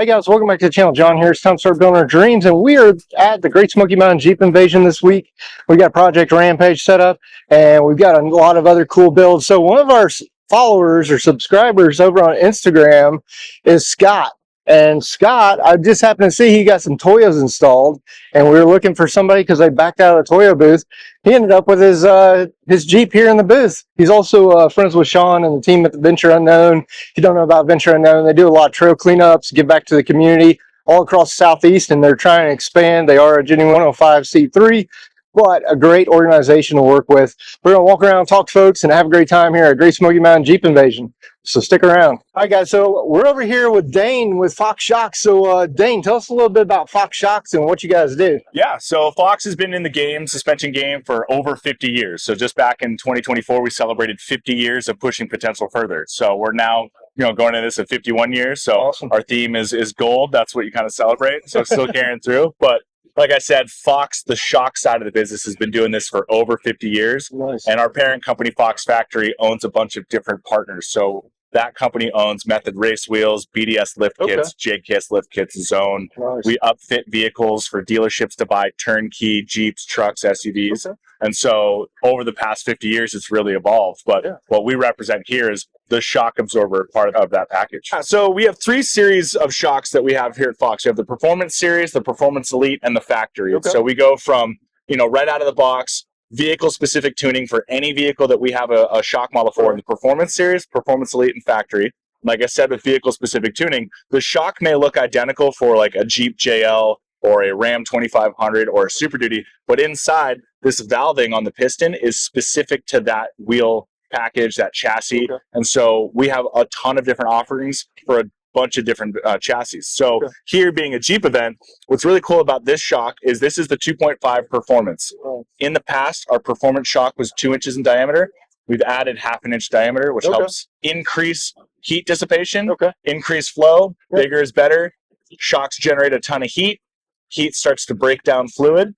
Hey guys, welcome back to the channel. John here. It's time to start building our dreams, and we are at the Great Smoky Mountain Jeep Invasion this week. We got Project Rampage set up, and we've got a lot of other cool builds. So one of our followers or subscribers over on Instagram is Scott. And Scott, I just happened to see he got some Toyos installed, and we were looking for somebody because they backed out of the Toyo booth. He ended up with his Jeep here in the booth. He's also friends with Sean and the team at the Venture Unknown. If you don't know about Venture Unknown, they do a lot of trail cleanups, give back to the community all across the Southeast, and they're trying to expand. They are a genuine 105c3, but a great organization to work with. We're going to walk around, talk to folks, and have a great time here at Great Smoky Mountain Jeep Invasion. So stick around. All right, guys, so we're over here with Dane with Fox Shocks. So, Dane, tell us a little bit about Fox Shocks and what you guys do. Yeah, so Fox has been in the suspension game, for over 50 years. So just back in 2024, we celebrated 50 years of pushing potential further. So we're now, going into this at 51 years. So awesome. Our theme is gold. That's what you kind of celebrate. So still carrying through. But like I said, Fox, the shock side of the business, has been doing this for over 50 years. Nice. And our parent company, Fox Factory, owns a bunch of different partners. So that company owns Method Race Wheels, BDS Lift Kits, JKS Lift Kits, Zone. Nice. We upfit vehicles for dealerships to buy turnkey Jeeps, trucks, SUVs. Okay. And so over the past 50 years, it's really evolved. But what we represent here is the shock absorber part of that package. So we have 3 series of shocks that we have here at Fox. We have the Performance Series, the Performance Elite, and the Factory. Okay. So we go from, right out of the box, vehicle-specific tuning for any vehicle that we have a shock model for in the Performance Series, Performance Elite, and Factory. Like I said, with vehicle-specific tuning, the shock may look identical for like a Jeep JL or a Ram 2500 or a Super Duty, but inside, this valving on the piston is specific to that wheel package, that chassis. Okay. And so we have a ton of different offerings for a bunch of different chassis. So here being a Jeep event, what's really cool about this shock is this is the 2.5 Performance. In the past, our Performance shock was 2 inches in diameter. We've added 1/2 inch diameter, which helps increase heat dissipation, increase flow. Bigger is better. Shocks generate a ton of heat. Heat starts to break down fluid.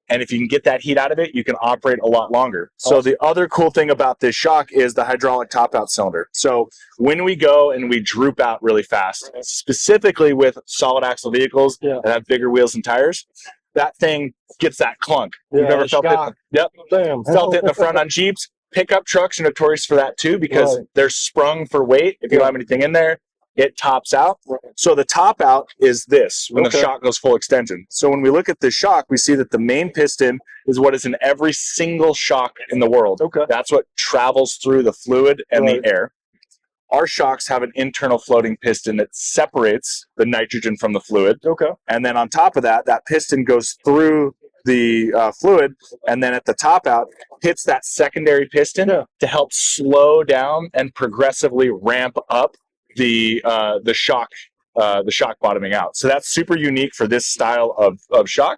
And if you can get that heat out of it, you can operate a lot longer. So the other cool thing about this shock is the hydraulic top-out cylinder. So when we go and we droop out really fast, specifically with solid axle vehicles that have bigger wheels and tires, that thing gets that clunk. You've never felt it? Yep. Damn. Felt it in the front on Jeeps. Pickup trucks are notorious for that too, because they're sprung for weight. If you don't have anything in there, it tops out. So the top out is this when the shock goes full extension. So when we look at this shock, we see that the main piston is what is in every single shock in the world. That's what travels through the fluid and the air. Our shocks have an internal floating piston that separates the nitrogen from the fluid. And then on top of that, that piston goes through the fluid, and then at the top out hits that secondary piston to help slow down and progressively ramp up the shock bottoming out. So that's super unique for this style of shock.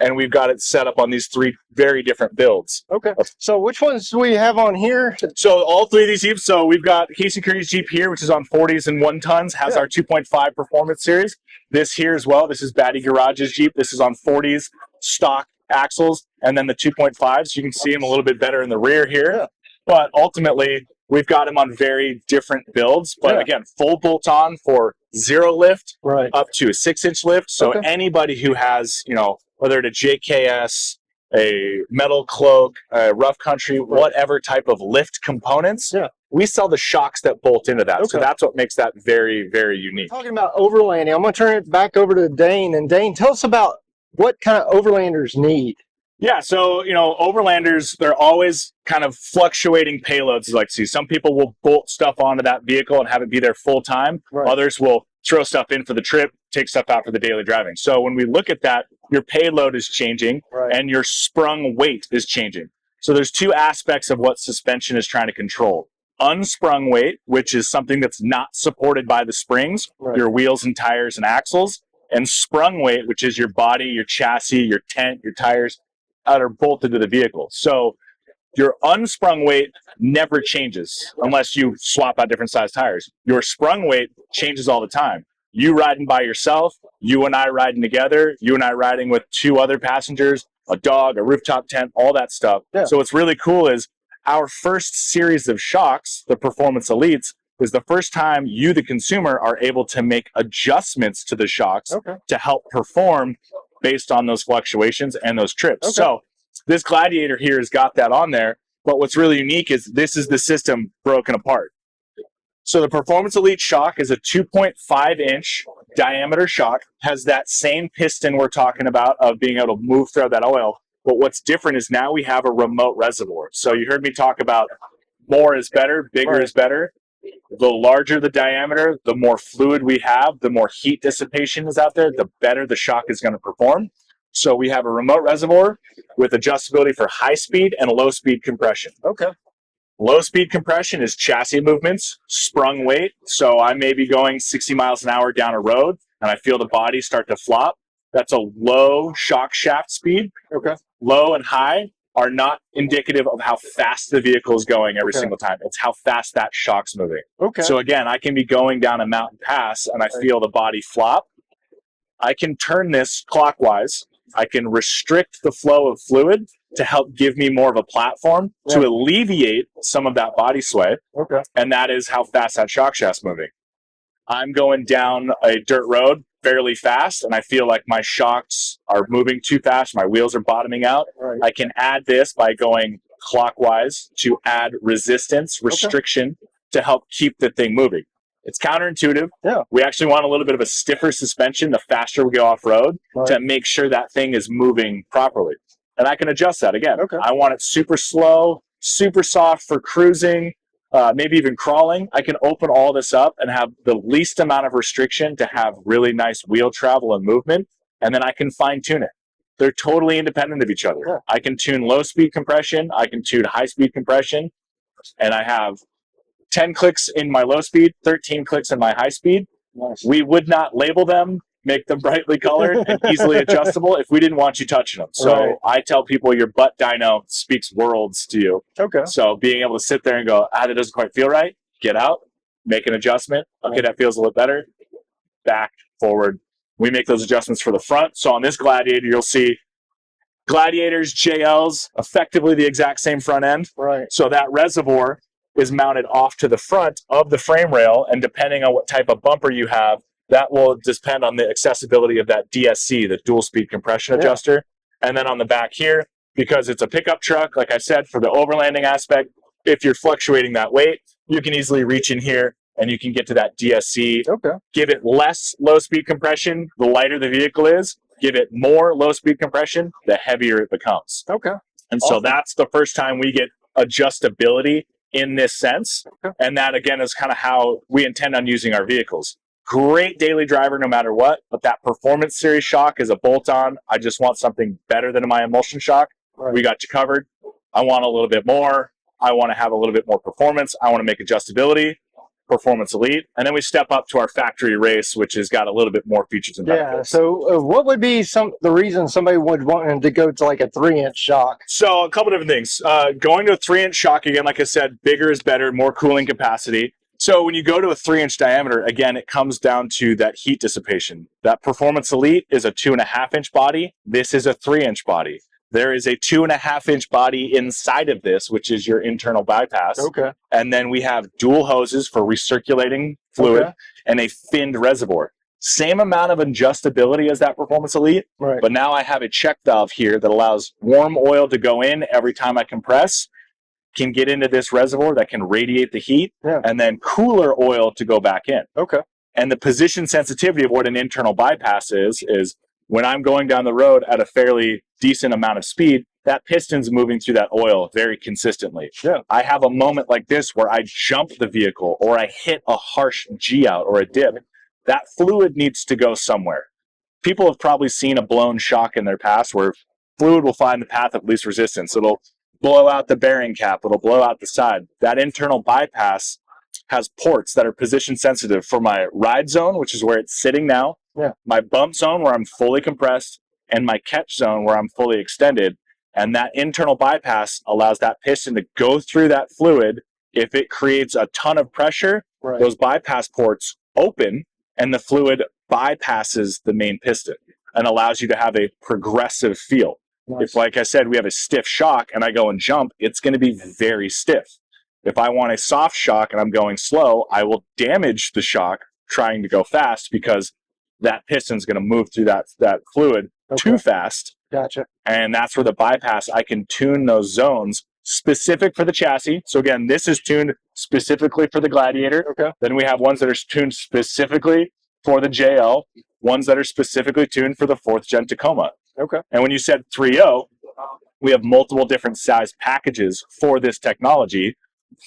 and we've got it set up on these 3 very different builds. Okay. So which ones do we have on here? So all 3 of these Jeeps, so we've got Casey Curry's Jeep here, which is on 40s and 1 tons, has our 2.5 performance series. This here as well, this is Batty Garage's Jeep. This is on 40s, stock axles, and then the 2.5s. You can see them a little bit better in the rear here. Yeah. But ultimately, we've got them on very different builds. But again, full bolt-on for 0 lift up to a 6-inch lift. So anybody who has, you know, whether it's a JKS, a MetalCloak, a rough country, whatever type of lift components, we sell the shocks that bolt into that. So that's what makes that very, very unique. Talking about overlanding, I'm going to turn it back over to Dane. And Dane, tell us about what kind of overlanders need. Yeah, so, you know, overlanders, they're always kind of fluctuating payloads, as I like to see. Some people will bolt stuff onto that vehicle and have it be there full time. Others will throw stuff in for the trip, take stuff out for the daily driving. So when we look at that, your payload is changing and your sprung weight is changing. So there's 2 aspects of what suspension is trying to control. Unsprung weight, which is something that's not supported by the springs, your wheels and tires and axles, and sprung weight, which is your body, your chassis, your tent, your tires, that are bolted to the vehicle. So your unsprung weight never changes unless you swap out different size tires. Your sprung weight changes all the time. You riding by yourself, you and I riding together, you and I riding with 2 other passengers, a dog, a rooftop tent, all that stuff. So what's really cool is our first series of shocks, the Performance Elites, is the first time you, the consumer, are able to make adjustments to the shocks to help perform based on those fluctuations and those trips. So this Gladiator here has got that on there, but what's really unique is this is the system broken apart. So the Performance Elite shock is a 2.5-inch diameter shock, has that same piston we're talking about of being able to move through that oil, but what's different is now we have a remote reservoir. So you heard me talk about more is better, bigger is better. The larger the diameter, the more fluid we have, the more heat dissipation is out there, the better the shock is going to perform. So we have a remote reservoir with adjustability for high speed and low speed compression. Low speed compression is chassis movements, sprung weight. So I may be going 60 miles an hour down a road and I feel the body start to flop. That's a low shock shaft speed. Low and high are not indicative of how fast the vehicle is going every single time. It's how fast that shock's moving. So again, I can be going down a mountain pass and I feel the body flop. I can turn this clockwise. I can restrict the flow of fluid to help give me more of a platform to alleviate some of that body sway. And that is how fast that shock shaft's moving. I'm going down a dirt road fairly fast and I feel like my shocks are moving too fast, my wheels are bottoming out. I can add this by going clockwise to add resistance, restriction to help keep the thing moving. It's counterintuitive. We actually want a little bit of a stiffer suspension the faster we go off-road to make sure that thing is moving properly. And I can adjust that again. I want it super slow, super soft for cruising, maybe even crawling. I can open all this up and have the least amount of restriction to have really nice wheel travel and movement, and then I can fine-tune it. They're totally independent of each other. I can tune low-speed compression, I can tune high-speed compression, and I have 10 clicks in my low-speed, 13 clicks in my high-speed. We would not label them, make them brightly colored and easily adjustable if we didn't want you touching them. So I tell people your butt dyno speaks worlds to you. So being able to sit there and go, that doesn't quite feel right, get out, make an adjustment. That feels a little better. Back, forward. We make those adjustments for the front. So on this Gladiator, you'll see Gladiators, JLs, effectively the exact same front end. So that reservoir is mounted off to the front of the frame rail, and depending on what type of bumper you have, that will depend on the accessibility of that DSC, the dual speed compression adjuster. And then on the back here, because it's a pickup truck, like I said, for the overlanding aspect, if you're fluctuating that weight, you can easily reach in here and you can get to that DSC. Give it less low speed compression, the lighter the vehicle is. Give it more low speed compression, the heavier it becomes. And so that's the first time we get adjustability in this sense. And that again is kind of how we intend on using our vehicles. Great daily driver no matter what, but that Performance Series shock is a bolt-on. I just want something better than my emulsion shock. We got you covered. I want a little bit more. I want to have a little bit more performance. I want to make adjustability. Performance Elite, and then we step up to our factory race, which has got a little bit more features and benefits. So what would be the reason somebody would want to go to like a 3-inch shock? So a couple different things. Going to a 3-inch shock, again, like I said, bigger is better, more cooling capacity. So when you go to a 3-inch diameter, again, it comes down to that heat dissipation. That Performance Elite is a 2.5-inch body. This is a 3-inch body. There is a 2.5-inch body inside of this, which is your internal bypass. Okay. And then we have dual hoses for recirculating fluid and a finned reservoir. Same amount of adjustability as that Performance Elite, but now I have a check valve here that allows warm oil to go in every time I compress, can get into this reservoir that can radiate the heat, and then cooler oil to go back in. Okay. And the position sensitivity of what an internal bypass is when I'm going down the road at a fairly decent amount of speed, that piston's moving through that oil very consistently. Yeah. I have a moment like this where I jump the vehicle or I hit a harsh G out or a dip. That fluid needs to go somewhere. People have probably seen a blown shock in their past where fluid will find the path of least resistance. It'll blow out the bearing cap. It'll blow out the side. That internal bypass has ports that are position sensitive for my ride zone, which is where it's sitting now, my bump zone where I'm fully compressed, and my catch zone where I'm fully extended. And that internal bypass allows that piston to go through that fluid. If it creates a ton of pressure, those bypass ports open and the fluid bypasses the main piston and allows you to have a progressive feel. If, like I said, we have a stiff shock and I go and jump, it's going to be very stiff. If I want a soft shock and I'm going slow, I will damage the shock trying to go fast because that piston's going to move through that fluid too fast. Gotcha. And that's where the bypass, I can tune those zones specific for the chassis. So again, this is tuned specifically for the Gladiator. Okay. Then we have ones that are tuned specifically for the JL, ones that are specifically tuned for the 4th gen Tacoma. Okay. And when you said 3.0, we have multiple different size packages for this technology.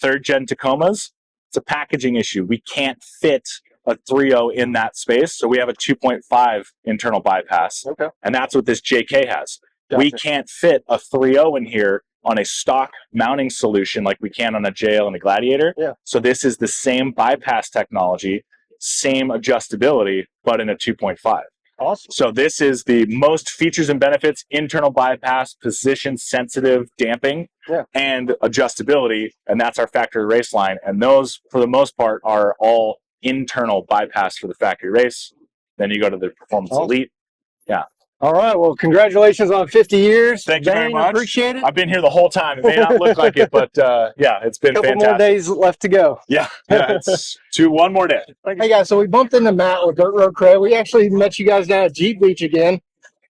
3rd gen Tacomas, it's a packaging issue. We can't fit a 3.0 in that space, so we have a 2.5 internal bypass. Okay. And that's what this JK has. Gotcha. We can't fit a 3.0 in here on a stock mounting solution like we can on a JL and a Gladiator. Yeah. So this is the same bypass technology, same adjustability, but in a 2.5. Awesome. So this is the most features and benefits: internal bypass, position sensitive damping, and adjustability. And that's our factory race line. And those, for the most part, are all internal bypass for the factory race. Then you go to the Performance Elite. Yeah. All right. Well, congratulations on 50 years. Thank you very Dane, much. Appreciate it. I've been here the whole time. It may not look like it, but yeah, it's been Couple fantastic. more days left to go. Yeah, it's one more day. Hey guys, so we bumped into Matt with Dirt Road Cred. We actually met you guys down at Jeep Beach again.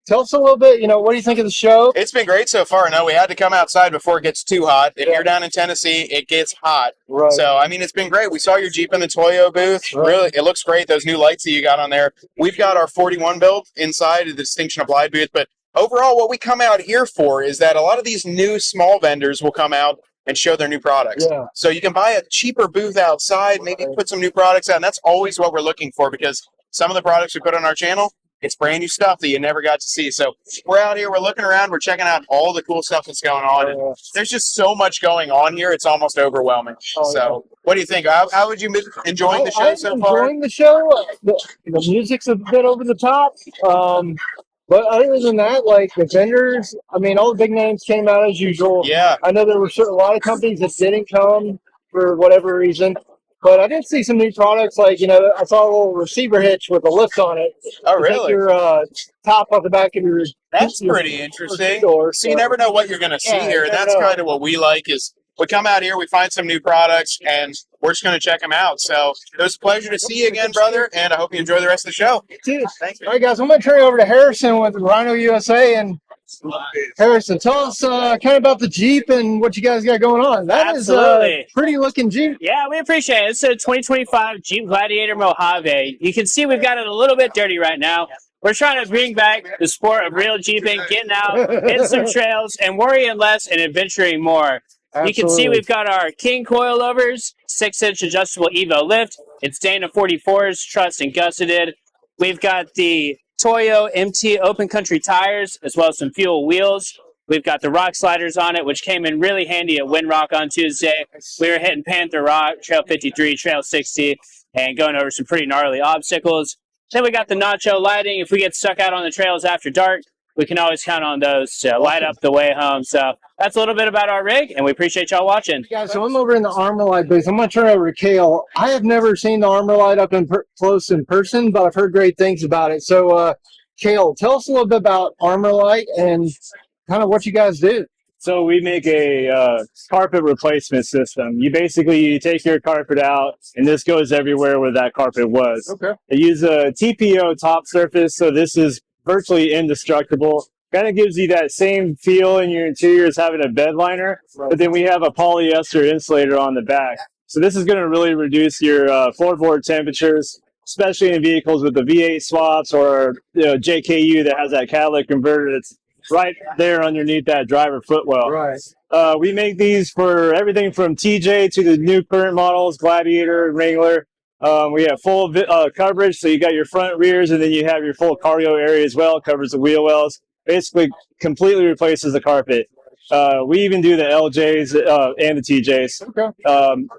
Tell us a little bit, what do you think of the show? It's been great so far. No, we had to come outside before it gets too hot. And here down in Tennessee, it gets hot. Right. So, it's been great. We saw your Jeep in the Toyo booth. Right. Really, it looks great. Those new lights that you got on there. We've got our 41 build inside the Distinction Applied booth. But overall, what we come out here for is that a lot of these new small vendors will come out and show their new products. Yeah. So you can buy a cheaper booth outside, maybe put some new products out. And that's always what we're looking for, because some of the products we put on our channel, it's brand new stuff that you never got to see. So we're out here, we're looking around, we're checking out all the cool stuff that's going on. And there's just so much going on here, it's almost overwhelming. What do you think? How would you enjoying the show so far? I'm enjoying the show. The music's a bit over the top. But other than that, like the vendors, all the big names came out as usual. Yeah. I know there were a lot of companies that didn't come for whatever reason. But I did see some new products, like, I saw a little receiver hitch with a lift on it. Oh, to really? Take your top off the back of your... That's pretty interesting. So you never know what you're going to see here. And that's kind of what we like is we come out here, we find some new products, and we're just going to check them out. So it was a pleasure to see you again, brother, and I hope you enjoy the rest of the show. Thanks. All right, guys, I'm going to turn it over to Harrison with Rhino USA. And Harrison, tell us kind of about the Jeep and what you guys got going on. That is a pretty looking Jeep. Yeah, we appreciate it. It's a 2025 Jeep Gladiator Mojave. You can see we've got it a little bit dirty right now. We're trying to bring back the sport of real Jeeping, getting out, hitting some trails, and worrying less and adventuring more. Absolutely. You can see we've got our King coilovers, 6-inch adjustable Evo lift. It's Dane 44s, trussed and gusseted. We've got the Toyo MT Open Country tires, as well as some fuel wheels. We've got the rock sliders on it, which came in really handy at Windrock on Tuesday. We were hitting Panther Rock, Trail 53, Trail 60, and going over some pretty gnarly obstacles. Then we got the Nacho lighting. If we get stuck out on the trails after dark, we can always count on those to light up the way home. So that's a little bit about our rig, and we appreciate y'all watching. Guys, so I'm over in the Armorlite booth. I'm going to turn it over to Kale. I have never seen the Armorlite up close in person, but I've heard great things about it. So, Kale, tell us a little bit about Armorlite and kind of what you guys do. So we make a carpet replacement system. You take your carpet out, and this goes everywhere where that carpet was. Okay. They use a TPO top surface, so this is virtually indestructible. Kind of gives you that same feel in your interior as having a bed liner, but then we have a polyester insulator on the back. So this is going to really reduce your floorboard temperatures, especially in vehicles with the V8 swaps or JKU that has that catalytic converter that's right there underneath that driver footwell. Right. We make these for everything from TJ to the new current models, Gladiator, Wrangler. We have full coverage, so you got your front rears, and then you have your full cargo area as well. It covers the wheel wells. Basically, completely replaces the carpet. We even do the LJs and the TJs. Okay.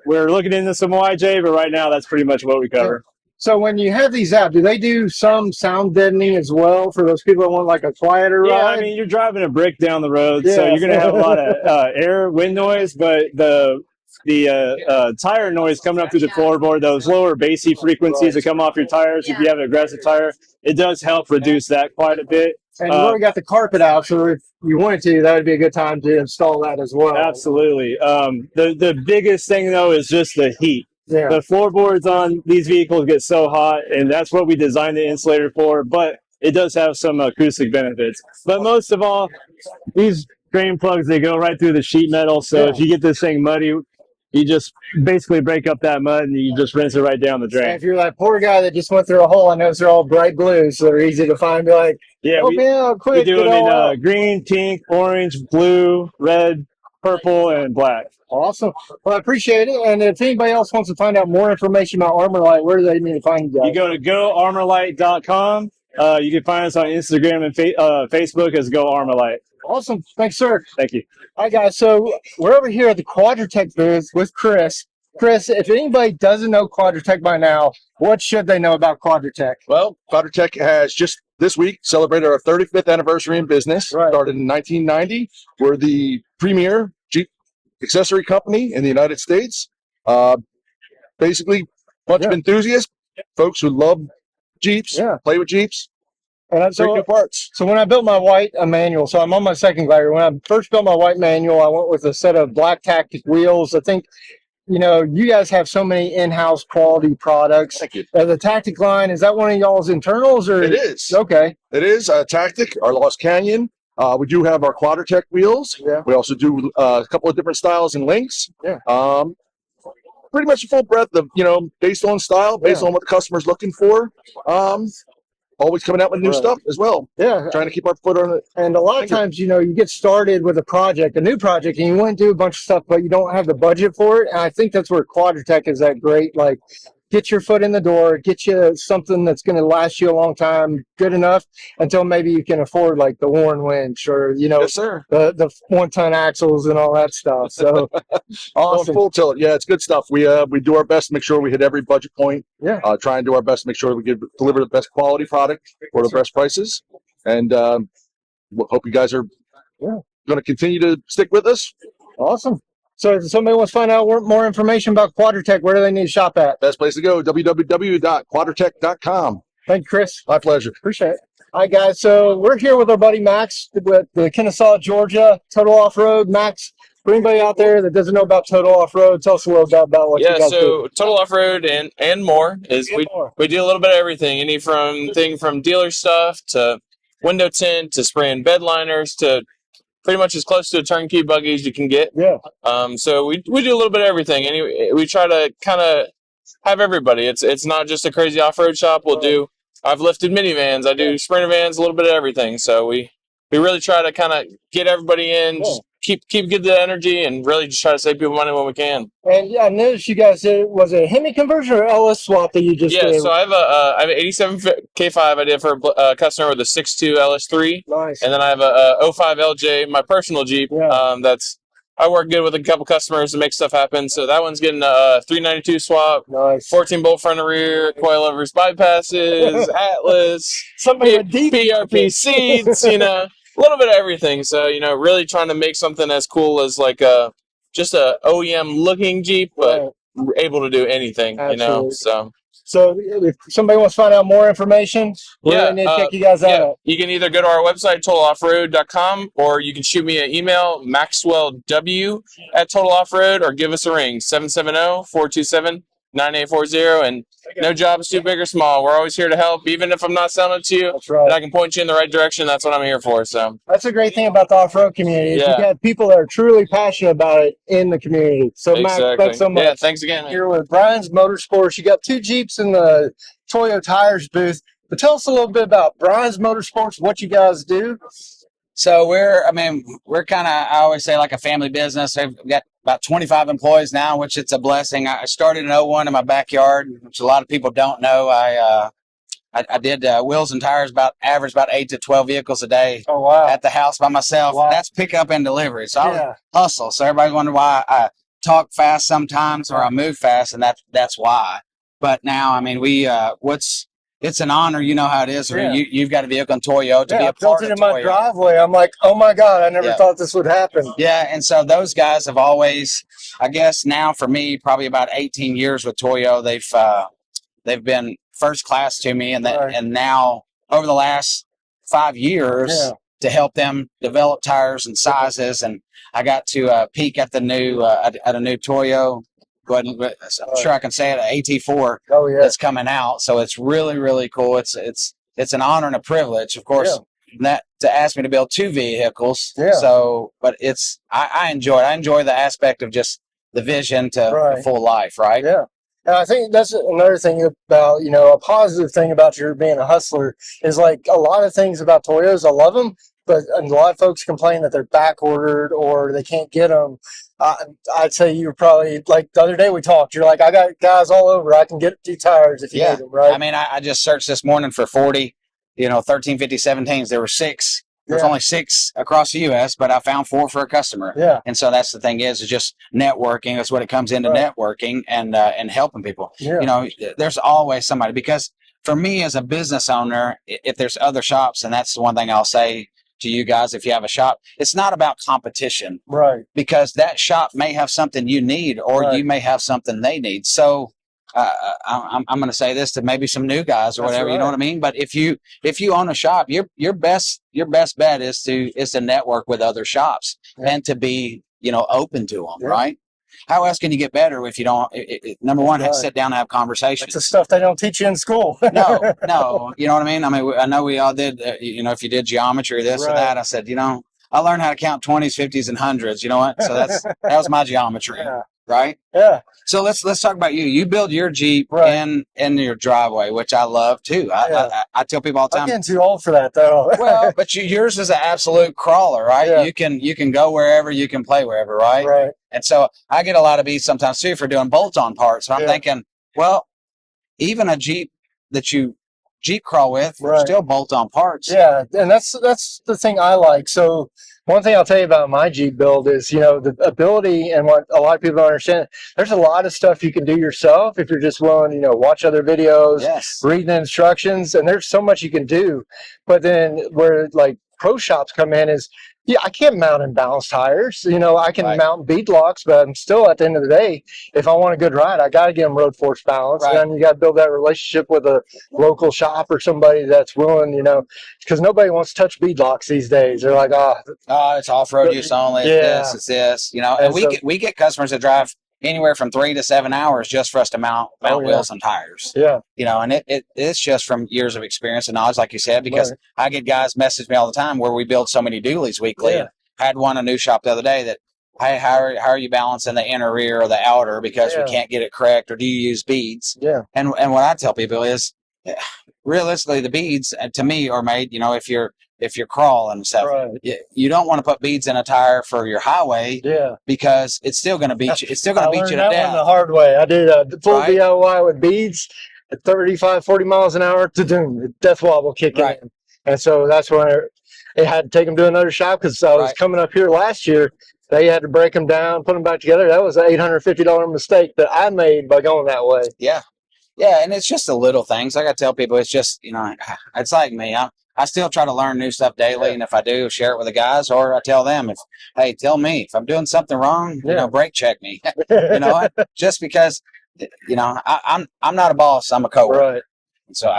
We're looking into some YJ, but right now that's pretty much what we cover. So when you have these out, do they do some sound deadening as well for those people that want like a quieter ride? Yeah, I mean, you're driving a brick down the road, so Yeah. you're going to have a lot of wind noise, but the tire noise coming up through the floorboard, those lower bassy frequencies that come off your tires, if you have an aggressive tire, it does help reduce that quite a bit. And you already got the carpet out, so if you wanted to, that would be a good time to install that as well. Absolutely. The biggest thing, though, is just the heat. Yeah. The floorboards on these vehicles get so hot, and that's what we designed the insulator for, but it does have some acoustic benefits. But most of all, these drain plugs, they go right through the sheet metal, so if you get this thing muddy, you just basically break up that mud and you just rinse it right down the drain. And if you're that poor guy that just went through a hole, I notice they're all bright blue, so they're easy to find. Be like, yeah, we do them in green, pink, orange, blue, red, purple, and black. Awesome. Well, I appreciate it. And if anybody else wants to find out more information about Armorlite, where do they need to find you guys? You go to goarmorlite.com. You can find us on Instagram and Facebook as Go Armorlite. Awesome. Thanks, sir. Thank you. All right, guys. So we're over here at the Quadratec booth with Chris. Chris, if anybody doesn't know Quadratec by now, what should they know about Quadratec? Well, Quadratec has just this week celebrated our 35th anniversary in business. Right. Started in 1990. We're the premier Jeep accessory company in the United States. Basically, bunch of enthusiasts, folks who love Jeeps, play with Jeeps, And great new parts. So when I built my white manual, so I'm on my second glider. When I first built my white manual, I went with a set of black Tactic wheels. I think, you guys have so many in-house quality products. Thank you. The Tactic line, is that one of y'all's internals? Or It is. Okay. It is Tactic, our Lost Canyon. We do have our Quadratec wheels. Yeah. We also do a couple of different styles and links. Yeah. Pretty much a full breadth of, based on style, based on what the customer's looking for. Always coming out with new stuff as well. Yeah. Trying to keep our foot on it. And a lot of times, you get started with a new project, and you want to do a bunch of stuff, but you don't have the budget for it. And I think that's where Quadratec is that great. Like, get your foot in the door, get you something that's going to last you a long time, good enough until maybe you can afford like the Warren winch or, Yes, sir. the 1-ton axles and all that stuff. So awesome. Full tilt. Yeah, it's good stuff. We do our best to make sure we hit every budget point. Yeah. Try and do our best to make sure we deliver the best quality product for the best prices. And hope you guys are going to continue to stick with us. Awesome. So if somebody wants to find out more information about Quadratec, where do they need to shop at? Best place to go, www.quadratec.com. Thank you, Chris. My pleasure. Appreciate it. All right, guys. So we're here with our buddy Max with the Kennesaw, Georgia Total Off-Road. Max, for anybody out there that doesn't know about Total Off-Road, tell us a little bit about what you guys do. So Total Off-Road and more is we do a little bit of everything. From dealer stuff to window tint to spraying bed liners to pretty much as close to a turnkey buggy as you can get. Yeah. So we do a little bit of everything. Anyway, we try to kind of have everybody. It's not just a crazy off-road shop. I've lifted minivans. I do sprinter vans, a little bit of everything. So we really try to kind of get everybody in, just keep good the energy and really just try to save people money when we can. And yeah, I noticed you guys did, was it a Hemi conversion or LS swap that you just Yeah, did? so I have an 87 K5 I did for a customer with a 6.2 LS3. Nice. And then I have a 05 LJ, my personal Jeep. Yeah. I work good with a couple customers to make stuff happen. So that one's getting a 392 swap, Nice. 14 bolt front and rear, coilovers, bypasses, Atlas, Somebody with deep PRP seats, you know, a little bit of everything. So, you know, really trying to make something as cool as like just a OEM looking Jeep, but able to do anything, you know. So if somebody wants to find out more information, where they need to check you guys out. You can either go to our website, totaloffroad.com, or you can shoot me an email, maxwellw@totaloffroad, or give us a ring, 770-427-9840. And no job is too big or small. We're always here to help, even if I'm not selling it to you. That's right. And I can point you in the right direction. That's what I'm here for. So that's a great thing about the off-road community. Is you got people that are truly passionate about it in the community. So Max, thanks so much. Yeah, thanks again, man. Here with Brian's Motorsports. You got 2 Jeeps in the Toyo Tires booth. But tell us a little bit about Brian's Motorsports, what you guys do. So we're kind of, I always say, like a family business. We've got about 25 employees now, which it's a blessing. I started in 01 in my backyard, which a lot of people don't know. I did wheels and tires, average about 8 to 12 vehicles a day. Oh, wow. At the house by myself. Wow. That's pickup and delivery. So I was hustle. So everybody's wondering why I talk fast sometimes or I move fast, and that's why. But now, I mean, it's an honor. You know how it is. Yeah. You've got a vehicle in Toyo to be a I part built of it in my Toyo. driveway. I'm like, oh my God, I never thought this would happen. Yeah, and so those guys have always, I guess now for me, probably about 18 years with Toyo, they've been first class to me, and and now over the last 5 years to help them develop tires and sizes, and I got to peek at the new at a new Toyo. Go ahead and, I'm sure I can say it, an AT4 that's coming out. So it's really, really cool. It's an honor and a privilege, of course, that to ask me to build 2 vehicles. Yeah. So, but I enjoy it. I enjoy the aspect of just the vision to the full life, right? Yeah. And I think that's another thing about, a positive thing about your being a hustler is like a lot of things about Toyos. I love them, but a lot of folks complain that they're back ordered or they can't get them. I'd say you were probably like the other day we talked. You're like, I got guys all over. I can get 2 tires if you need them, right? I mean, I just searched this morning for 40, 1350 17s. There were 6. There's only 6 across the U.S., but I found 4 for a customer. Yeah. And so that's the thing is just networking. That's what it comes into, networking and helping people. Yeah. There's always somebody, because for me as a business owner, if there's other shops, and that's the one thing I'll say to you guys, if you have a shop, it's not about competition. Right. Because that shop may have something you need, or you may have something they need. So I'm going to say this to maybe some new guys or whatever, you know what I mean? But if you own a shop, your best bet is to network with other shops and to be, open to them, right? How else can you get better if you don't? Number one, have to sit down and have conversations. That's the stuff they don't teach you in school. No, you know what I mean? I mean, I know we all did, if you did geometry or this or that, I said, I learned how to count 20s, 50s, and 100s. You know what? So that was my geometry. Right? Yeah. So let's talk about you. You build your Jeep in your driveway, which I love too. I tell people all the time. I'm getting too old for that though. Well, but yours is an absolute crawler, right? Yeah. You can go wherever, you can play wherever, right? Right. And so I get a lot of beats sometimes too for doing bolt-on parts. So I'm thinking, well, even a Jeep that you Jeep crawl with, still bolt-on parts. Yeah, and that's the thing I like. So one thing I'll tell you about my Jeep build is, the ability, and what a lot of people don't understand, there's a lot of stuff you can do yourself if you're just willing, watch other videos, read the instructions, and there's so much you can do. But then where like pro shops come in is, I can't mount and balance tires. I can mount bead locks, but I'm still, at the end of the day, if I want a good ride, I got to get them road force balance. And then you got to build that relationship with a local shop or somebody that's willing, because nobody wants to touch bead locks these days. They're like, it's off-road use only. It's this. And we get customers that drive anywhere from 3 to 7 hours just for us to mount wheels and tires. Yeah. And it's just from years of experience and knowledge, like you said, because I get guys message me all the time where we build so many dualies weekly. Yeah. I had one a new shop the other day that, hey, how are you balancing the inner rear or the outer because we can't get it correct, or do you use beads? Yeah. And what I tell people is, realistically, the beads to me are made, if if you're crawling and stuff. Right. You don't want to put beads in a tire for your highway Yeah. because it's still going to beat you. It's still going I to beat learned you to that one death. the hard way. I did a full Right. DIY with beads at 35, 40 miles an hour. To death wobble kicking Right. in. And so that's when I had to take them to another shop because I was Right. coming up here last year. They had to break them down, put them back together. That was an $850 mistake that I made by going that way. Yeah. Yeah. And it's just the little things. Like I tell people, it's just, you know, it's like me. I still try to learn new stuff daily. And if I do, share it with the guys, or I tell them, hey, tell me if I'm doing something wrong, you know, brake check me, you know, just because, you know, I'm not a boss. I'm a coworker. Right. So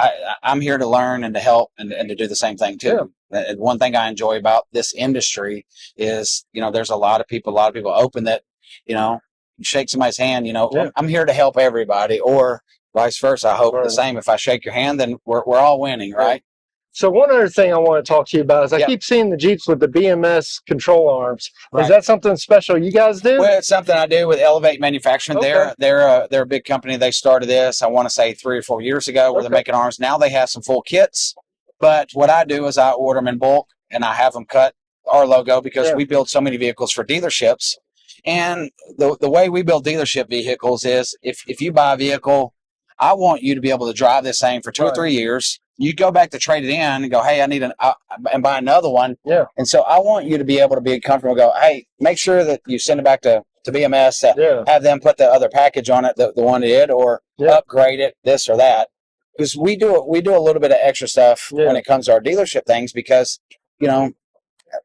I'm here to learn and to help and to do the same thing too. Yeah. One thing I enjoy about this industry is, you know, there's a lot of people open that, you know, shake somebody's hand, you know, I'm here to help everybody, or vice versa. I hope the same. If I shake your hand, then we're all winning, right? So one other thing I want to talk to you about is I keep seeing the Jeeps with the BMS control arms. Right. Is that something special you guys do? Well, it's something I do with Elevate Manufacturing. Okay. They're a big company. They started this, I want to say 3 or 4 years ago, where they're making arms. Now they have some full kits. But what I do is I order them in bulk and I have them cut our logo because we build so many vehicles for dealerships. And the way we build dealership vehicles is if you buy a vehicle, I want you to be able to drive this thing for 2 or 3 years. You go back to trade it in and go, hey, I need and buy another one. Yeah. And so I want you to be able to be comfortable and go, hey, make sure that you send it back to BMS, have them put the other package on it, the one it did, or upgrade it, this or that. Because we do a little bit of extra stuff when it comes to our dealership things because, you know,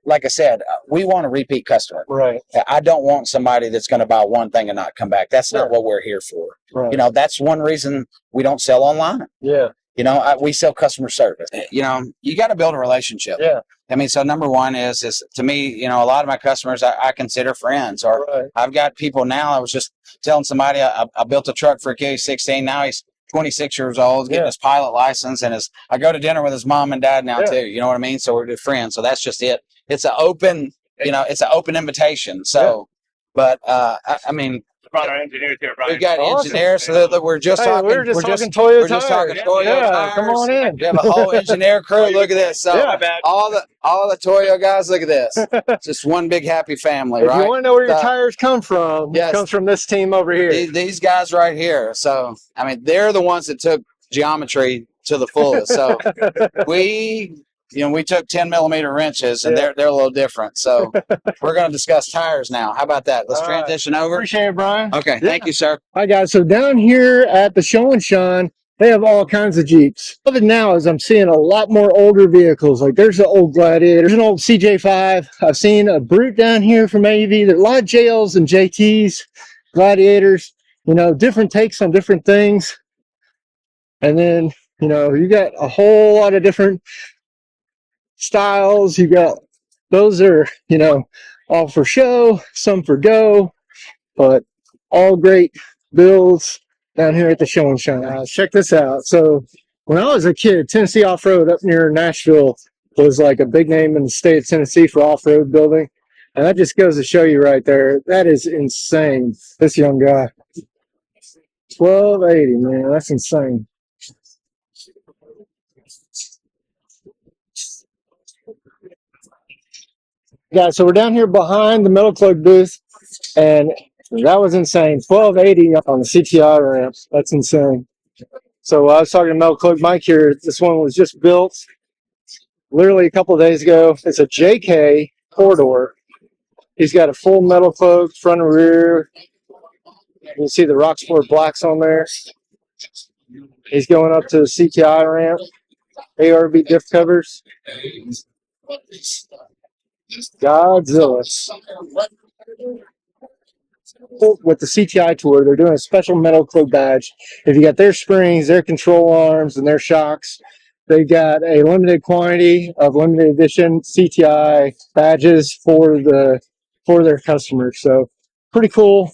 like I said, we want a repeat customer. Right. I don't want somebody that's going to buy one thing and not come back. That's not what we're here for. Right. You know, that's one reason we don't sell online. Yeah. You know, we sell customer service. You know, you got to build a relationship. Yeah. I mean, so number one is to me, you know, a lot of my customers I consider friends. Or I've got people now. I was just telling somebody I built a truck for a kid, 16. Now he's 26 years old, getting his pilot license, and I go to dinner with his mom and dad now too. You know what I mean? So we're good friends. So that's just it. It's an open, you know, it's an open invitation. So, but I mean. Brought our engineers here, Brian. We got engineers, so that we're just talking. We're just talking Toyo Tires. We're just talking Toyo Tires. Come on in. We have a whole engineer crew. Look at this. So all the Toyo guys, look at this. Just one big happy family, right? If you want to know where your tires come from, it comes from this team over here. These guys right here. So I mean, they're the ones that took geometry to the fullest. So we took 10 millimeter wrenches, and they're a little different. So we're going to discuss tires now. How about that? Let's transition over. Appreciate it, Brian. Okay. Thank you, sir. All right, guys. So down here at the Show and Shine, they have all kinds of Jeeps. Other now is I'm seeing a lot more older vehicles. Like there's an old Gladiator, there's an old CJ5. I've seen a Brute down here from AV. There's a lot of JLs and JTs, Gladiators, you know, different takes on different things. And then, you know, you got a whole lot of different styles. You got those are, you know, all for show, some for go, but all great builds down here at the Show and Shine. Check this out. So when I was a kid, Tennessee Off-Road up near Nashville was like a big name in the state of Tennessee for off-road building. And that just goes to show you right there. That is insane. This young guy. 1280, man. That's insane. Guys, so we're down here behind the MetalCloak booth, and that was insane. 1280 on the CTI Ramp. That's insane. So I was talking to MetalCloak Mike here. This one was just built literally a couple of days ago. It's a JK four-door. He's got a full MetalCloak front and rear. You can see the Rocksport blacks on there. He's going up to the CTI Ramp. ARB diff covers. Godzilla. With the CTI tour, they're doing a special MetalCloak badge. If you got their springs, their control arms, and their shocks, they got a limited quantity of limited edition CTI badges for their customers. So pretty cool.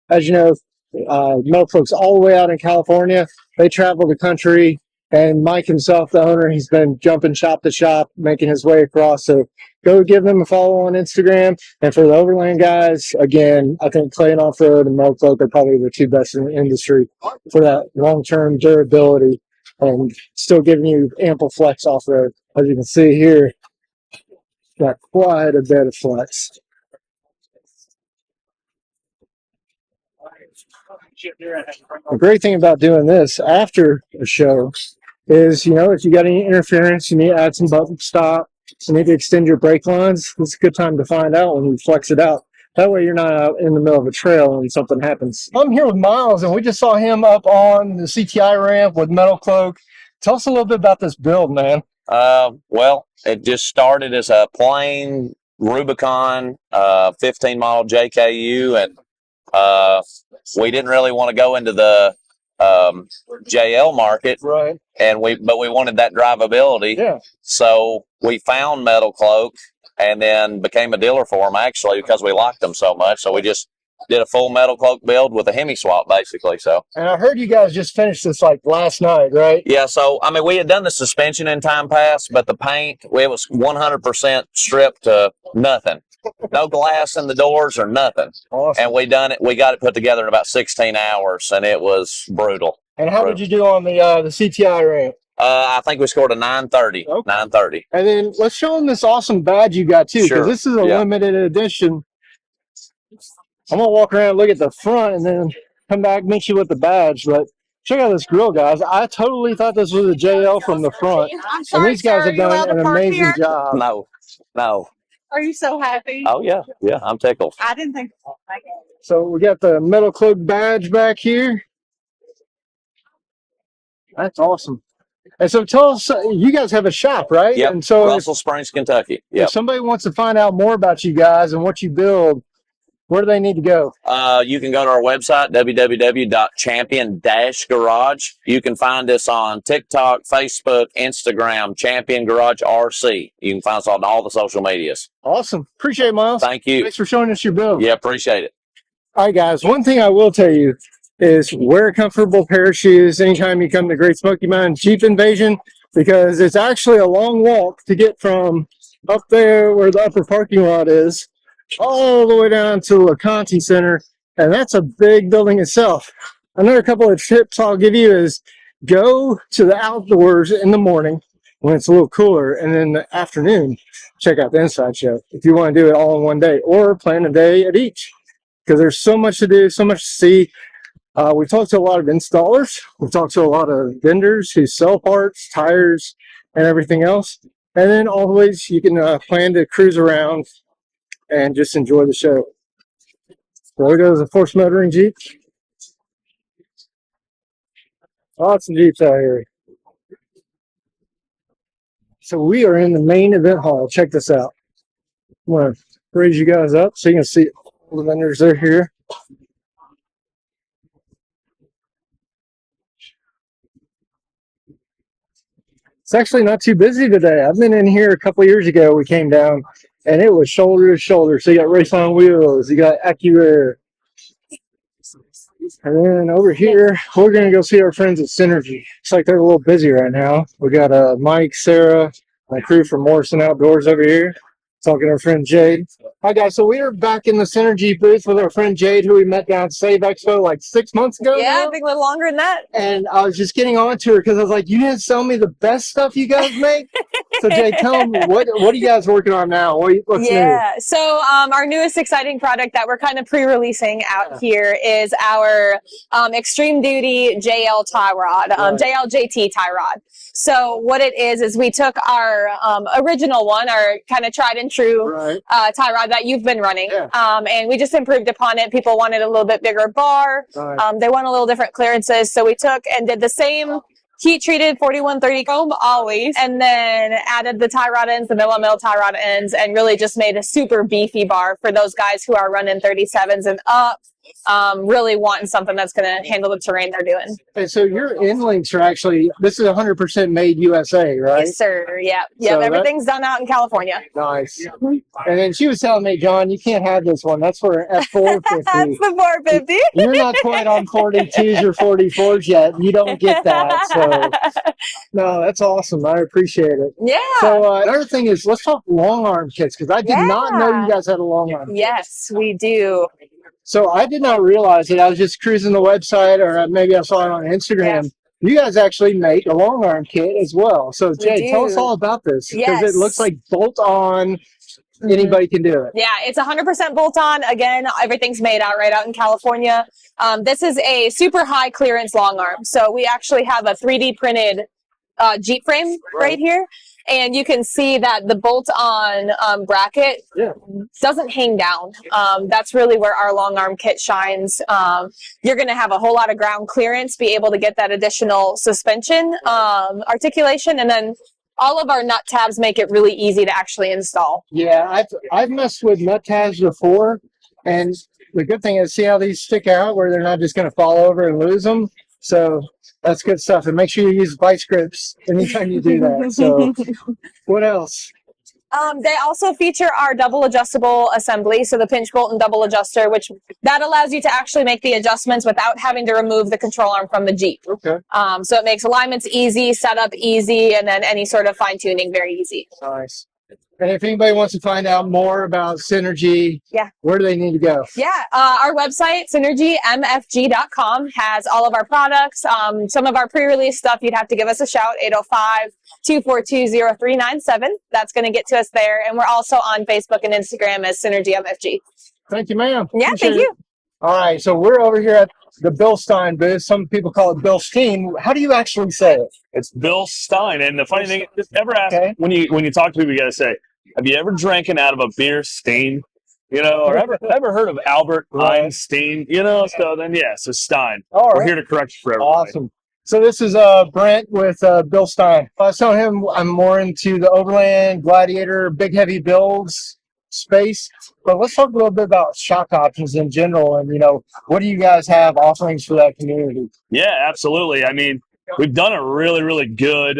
As you know, MetalCloak's all the way out in California. They travel the country, and Mike himself, the owner, he's been jumping shop to shop, making his way across. So go give them a follow on Instagram. And for the overland guys, again, I think Clay and Off-Road and MetalCloak are probably the two best in the industry for that long-term durability and still giving you ample flex off-road. As you can see here, Got quite a bit of flex. The great thing about doing this after a show is, if you got any interference, you need to add some bump stop, you need to extend your brake lines, it's a good time to find out when you flex it out. That way you're not out in the middle of a trail when something happens. I'm here with Miles, and we just saw him up on the CTI ramp with MetalCloak. Tell us a little bit about this build, man. Well, it just started as a plain Rubicon 15 model JKU, and we didn't really want to go into the JL market, Right. but we wanted that drivability. Yeah. So we found MetalCloak and then became a dealer for them, actually, because we liked them so much. So we just did a full MetalCloak build with a Hemi swap, basically. So. And I heard you guys just finished this like last night, right? Yeah, so I mean, we had done the suspension in time past, but the paint, it was 100% stripped to nothing. No glass in the doors or nothing. Awesome. And we got it put together in about 16 hours, and it was brutal. And how did you do on the CTI ramp? I think we scored a 930. Okay. 930. And then let's show them this awesome badge you got too, because Sure. this is a limited edition. I'm gonna walk around and look at the front and then come back meet you with the badge. But check out this grill, guys. I totally thought this was a JL from the front. I'm sorry, And these guys sir, have done an amazing job. No. Are you so happy? Oh, yeah. Yeah, I'm tickled. I didn't think so. So we got the MetalCloak badge back here. That's awesome. And so tell us, you guys have a shop, right? Yep. And so Russell Springs, Kentucky. if Yep. somebody wants to find out more about you guys and what you build, where do they need to go? You can go to our website, www.champion-garage. You can find us on TikTok, Facebook, Instagram, Champion Garage RC. You can find us on all the social medias. Awesome. Appreciate it, Miles. Thank you. Thanks for showing us your build. Yeah, appreciate it. All right, guys. One thing I will tell you is wear a comfortable pair of shoes anytime you come to Great Smoky Mountain Jeep Invasion, because it's actually a long walk to get from up there where the upper parking lot is all the way down to LeConte Center, and that's a big building itself. Another couple of tips I'll give you is go to the outdoors in the morning when it's a little cooler, and then in the afternoon, check out the inside show if you want to do it all in one day, or plan a day at each, because there's so much to do, so much to see. We've talked to a lot of installers. We've talked to a lot of vendors who sell parts, tires, and everything else. And then always you can plan to cruise around and just enjoy the show. So there goes the force motoring Jeep. Lots of Jeeps out here. So we are in the main event hall. Check this out. I'm going to raise you guys up so you can see all the vendors that are here. It's actually not too busy today. I've been in here a couple of years ago. We came down and it was shoulder to shoulder. So you got Race on Wheels, you got AccuAir. And then over here, we're going to go see our friends at Synergy. Looks like they're a little busy right now. We got Mike, Sarah, my crew from Morrison Outdoors over here, talking to our friend Jade. Hi, guys. So we are back in the Synergy booth with our friend Jade, who we met down at Save Expo like 6 months ago. Yeah, now. I think a little longer than that. And I was just getting on to her because I was like, you didn't sell me the best stuff you guys make? So, Jade, tell them, what are you guys working on now? What's new? So our newest exciting product that we're kind of pre-releasing out here is our Extreme Duty JL tie rod, JLJT tie rod. So what it is we took our original one, our kind of tried and true tie rod that you've been running, and we just improved upon it. People wanted a little bit bigger bar. They want a little different clearances. So we took and did the same heat treated 4130 comb always, and then added the tie rod ends, the mill tie rod ends, and really just made a super beefy bar for those guys who are running 37s and up, really wanting something that's going to handle the terrain they're doing. And so your end links are actually, this is 100% made USA, right? Yes, sir. Yeah. So Everything's done out in California. Nice. And then she was telling me, John, you can't have this one. That's for an F450. That's the 450. You're not quite on 42s or 44s yet. You don't get that. So, no, that's awesome. I appreciate it. Yeah. So another thing is, let's talk long arm kits, because I did not know you guys had a long arm kit. Yes, we do. So I did not realize it. I was just cruising the website, or maybe I saw it on Instagram. Yeah. You guys actually make a long arm kit as well. So Jade, tell us all about this, because it looks like bolt on Anybody can do it. Yeah, it's 100% bolt-on. Again, everything's made right out in California. This is a super high clearance long arm. So we actually have a 3D printed Jeep frame right here. And you can see that the bolt-on bracket doesn't hang down. That's really where our long arm kit shines. You're going to have a whole lot of ground clearance, be able to get that additional suspension articulation, and then all of our nut tabs make it really easy to actually install. Yeah, I've messed with nut tabs before, and the good thing is, see how these stick out where they're not just going to fall over and lose them. So that's good stuff. And make sure you use vice grips anytime you do that. So what else? They also feature our double adjustable assembly, so the pinch bolt and double adjuster, which that allows you to actually make the adjustments without having to remove the control arm from the Jeep. Okay. So it makes alignments easy, setup easy, and then any sort of fine tuning very easy. Nice. And if anybody wants to find out more about Synergy, where do they need to go? Yeah, our website, synergymfg.com, has all of our products. Some of our pre-release stuff, you'd have to give us a shout, 805-242-0397. That's going to get to us there. And we're also on Facebook and Instagram as synergymfg. Thank you, ma'am. Yeah, Appreciate thank you. it. All right, so we're over here at the Bilstein booth. Some people call it Bilstein. How do you actually say it? It's Bilstein. And the funny thing, just ever ask when you talk to people, you gotta say, have you ever drinking out of a beer stain? You know, or ever heard of Albert Einstein? You know, so then so Stein. All right. We're here to correct you for everybody. Awesome. So this is Brent with Bilstein. I was telling him I'm more into the Overland, Gladiator, big heavy builds space. But let's talk a little bit about shock options in general, and what do you guys have offerings for that community? Yeah, absolutely. I mean, we've done a really, really good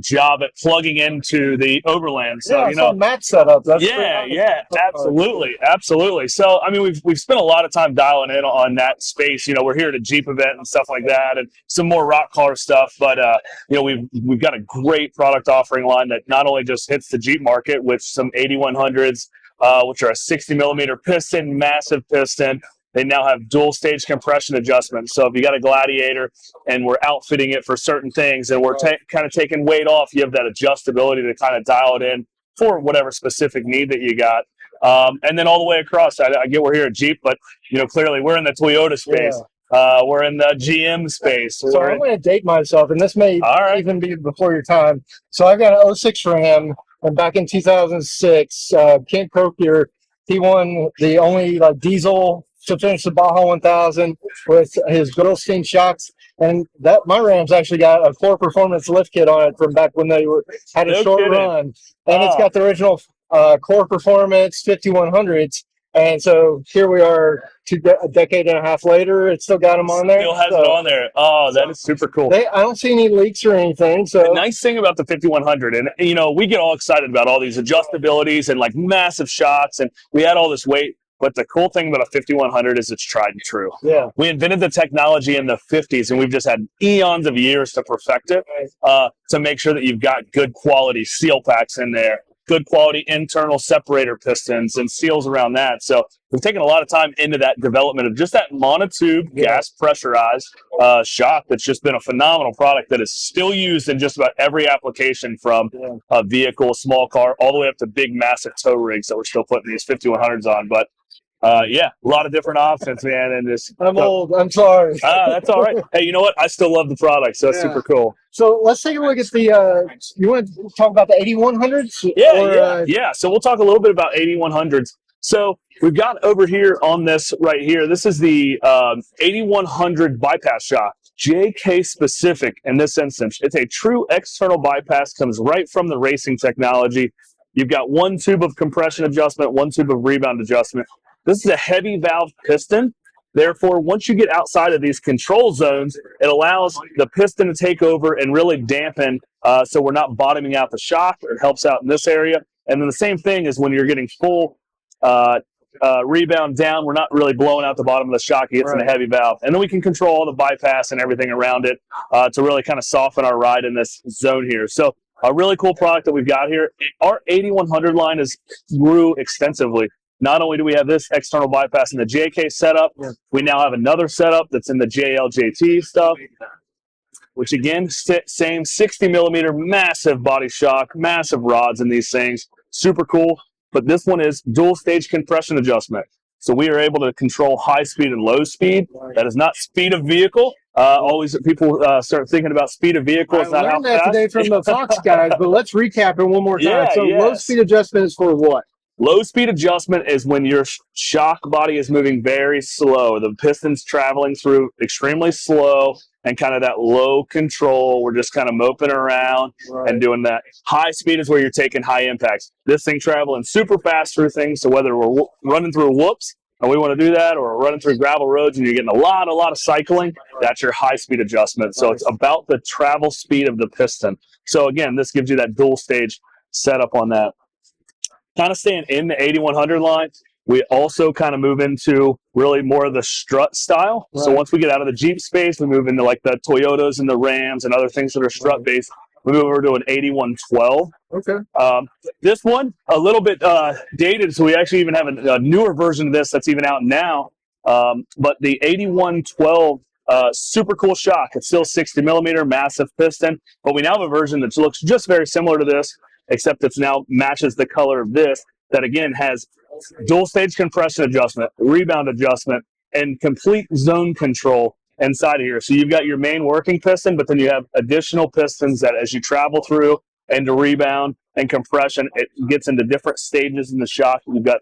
job at plugging into the Overland. So Matt setup. That's absolutely. So I mean, we've spent a lot of time dialing in on that space. We're here at a Jeep event and stuff like that, and some more rock car stuff. But we've got a great product offering line that not only just hits the Jeep market with some 8100s. Which are a 60 millimeter piston, massive piston. They now have dual stage compression adjustments. So if you got a Gladiator and we're outfitting it for certain things and we're kind of taking weight off, you have that adjustability to kind of dial it in for whatever specific need that you got. And then all the way across, I get we're here at Jeep, but clearly we're in the Toyota space. We're in the GM space. So I'm going to date myself, and this may even be before your time. So I've got an 06 Ram. And back in 2006, Kent Crokier, he won the only diesel to finish the Baja 1000 with his Bilstein shocks. And that my Ram's actually got a Core Performance lift kit on it from back when they had a short run. And it's got the original Core Performance 5100s. And so here we are a decade and a half later. It still got them on there. Still has it on there. Oh, that is super cool. I don't see any leaks or anything. So the nice thing about the 5100, and we get all excited about all these adjustabilities and massive shots, and we had all this weight. But the cool thing about a 5100 is it's tried and true. Yeah. We invented the technology in the 50s, and we've just had eons of years to perfect it to make sure that you've got good quality seal packs in there. Good quality internal separator pistons and seals around that. So we've taken a lot of time into that development of just that monotube gas pressurized shock that's just been a phenomenal product that is still used in just about every application from a vehicle, small car, all the way up to big, massive tow rigs that we're still putting these 5100s on. But a lot of different options, man. And I'm old. I'm sorry. That's all right. Hey, you know what? I still love the product, so that's super cool. So let's take a look at the. You want to talk about the 8100s? Yeah. So we'll talk a little bit about 8100s. So we've got over here on this right here. This is the 8100 bypass shock, JK specific in this instance. It's a true external bypass. Comes right from the racing technology. You've got one tube of compression adjustment, one tube of rebound adjustment. This is a heavy valve piston. Therefore, once you get outside of these control zones, it allows the piston to take over and really dampen so we're not bottoming out the shock. It helps out in this area. And then the same thing is when you're getting full rebound down, we're not really blowing out the bottom of the shock. It gets in a heavy valve. And then we can control all the bypass and everything around it to really kind of soften our ride in this zone here. So a really cool product that we've got here. Our 8100 line grew extensively. Not only do we have this external bypass in the JK setup, we now have another setup that's in the JLJT stuff, which again, same 60 millimeter, massive body shock, massive rods in these things. Super cool. but this one is dual stage compression adjustment. So we are able to control high speed and low speed. That is not speed of vehicle. Always people start thinking about speed of vehicle. It's I not how learned that fast. today from the Fox guys, but let's recap it one more time. Yeah, So low yes. speed adjustment is for what? Low speed adjustment is when your shock body is moving very slow. The piston's traveling through extremely slow and kind of that low control. We're just kind of moping around and doing that. High speed is where you're taking high impacts. This thing traveling super fast through things. So whether we're running through whoops and we want to do that, or we're running through gravel roads and you're getting a lot of cycling, that's your high speed adjustment. So it's about the travel speed of the piston. So again, this gives you that dual stage setup on that. Kind of staying in the 8100 line, we also kind of move into really more of the strut style. Right. So once we get out of the Jeep space, we move into like the Toyotas and the Rams and other things that are strut based. We move over to an 8112. Okay. This one, a little bit dated, so we actually even have a newer version of this that's even out now. But the 8112, super cool shock. It's still 60 millimeter, massive piston, but we now have a version that looks just very similar to this, except it's now matches the color of this, that again has dual stage compression adjustment, rebound adjustment, and complete zone control inside of here. So you've got your main working piston, but then you have additional pistons that as you travel through into rebound and compression, it gets into different stages in the shock. You've got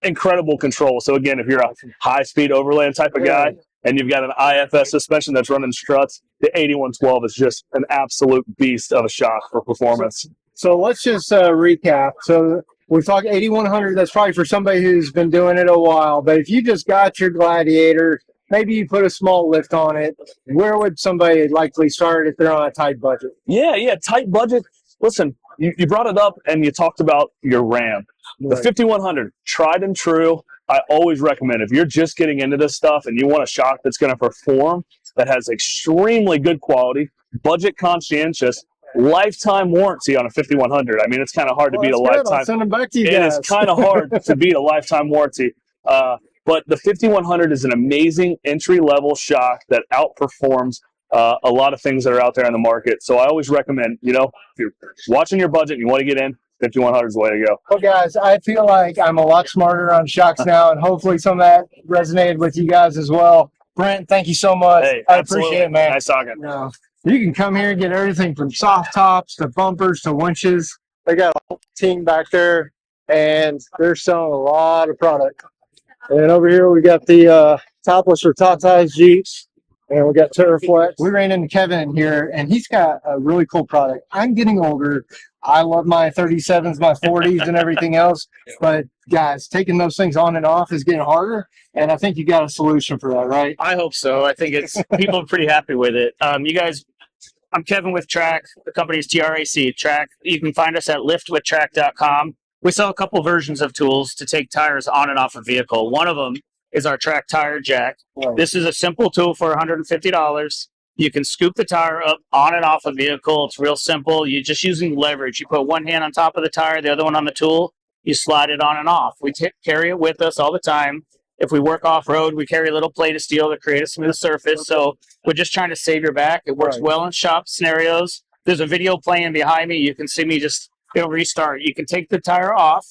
incredible control. So again, if you're a high speed overland type of guy and you've got an IFS suspension that's running struts, the 8112 is just an absolute beast of a shock for performance. So let's just recap. So we're talking 8100. That's probably for somebody who's been doing it a while. But if you just got your Gladiator, maybe you put a small lift on it, where would somebody likely start if they're on a tight budget? Yeah, tight budget. Listen, you brought it up and you talked about your Ram. The 5100, tried and true. I always recommend if you're just getting into this stuff and you want a shock that's going to perform, that has extremely good quality, budget conscientious, lifetime warranty on a 5100. I mean, it's kind of hard to beat a lifetime. I'll send them back to you It guys. is kind of hard to beat a lifetime warranty. But the 5100 is an amazing entry-level shock that outperforms a lot of things that are out there in the market. So I always recommend, if you're watching your budget and you want to get in, 5100 is the way to go. Well, guys, I feel like I'm a lot smarter on shocks now, and hopefully some of that resonated with you guys as well. Brent, thank you so much. Hey, I appreciate it, man. Nice talking. You can come here and get everything from soft tops to bumpers to winches. They got a whole team back there, and they're selling a lot of product. And over here we got the topless or top size Jeeps, and we got Terraflex. We ran into Kevin here, and he's got a really cool product. I'm getting older. I love my 37s, my 40s, and everything else. But guys, taking those things on and off is getting harder. And I think you got a solution for that, right? I hope so. I think people are pretty happy with it. You guys, I'm Kevin with Track. The company is TRAC Track. You can find us at liftwithtrack.com. We sell a couple versions of tools to take tires on and off a vehicle. One of them is our Track Tire Jack. This is a simple tool for $150. You can scoop the tire up on and off a vehicle. It's real simple. You're just using leverage. You put one hand on top of the tire, the other one on the tool. You slide it on and off. We carry it with us all the time. If we work off-road, we carry a little plate of steel to create a smooth surface. So we're just trying to save your back. It works well in shop scenarios. There's a video playing behind me. You can see me just restart. You can take the tire off.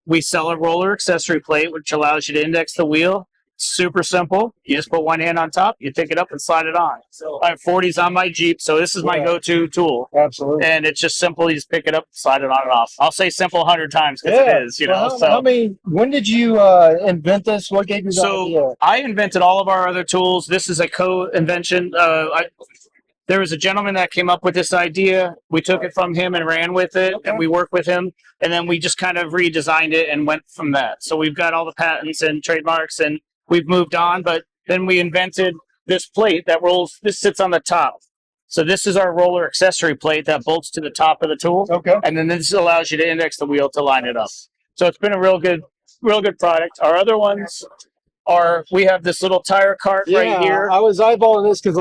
We sell a roller accessory plate, which allows you to index the wheel. Super simple. You just put one hand on top, you pick it up and slide it on. I have 40s on my Jeep, so this is my go-to tool. Absolutely. And it's just simple. You just pick it up, slide it on and off. I'll say simple 100 times because it is, when did you invent this? What gave you the idea? I invented all of our other tools. This is a co-invention. There was a gentleman that came up with this idea. We took it from him and ran with it, and we worked with him. And then we just kind of redesigned it and went from that. So we've got all the patents and trademarks, and we've moved on. But then we invented this plate that rolls. This sits on the top. So this is our roller accessory plate that bolts to the top of the tool. Okay. And then this allows you to index the wheel to line it up. So it's been a real good product. Our other ones are, we have this little tire cart right here. I was eyeballing this because,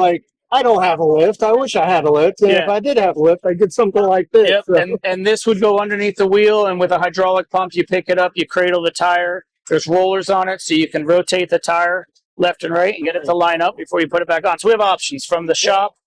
I don't have a lift. I wish I had a lift. And if I did have a lift, I'd get something like this. Yep. So. And this would go underneath the wheel, and with a hydraulic pump, you pick it up, you cradle the tire. There's rollers on it, so you can rotate the tire left and right and get it to line up before you put it back on. So we have options from the shop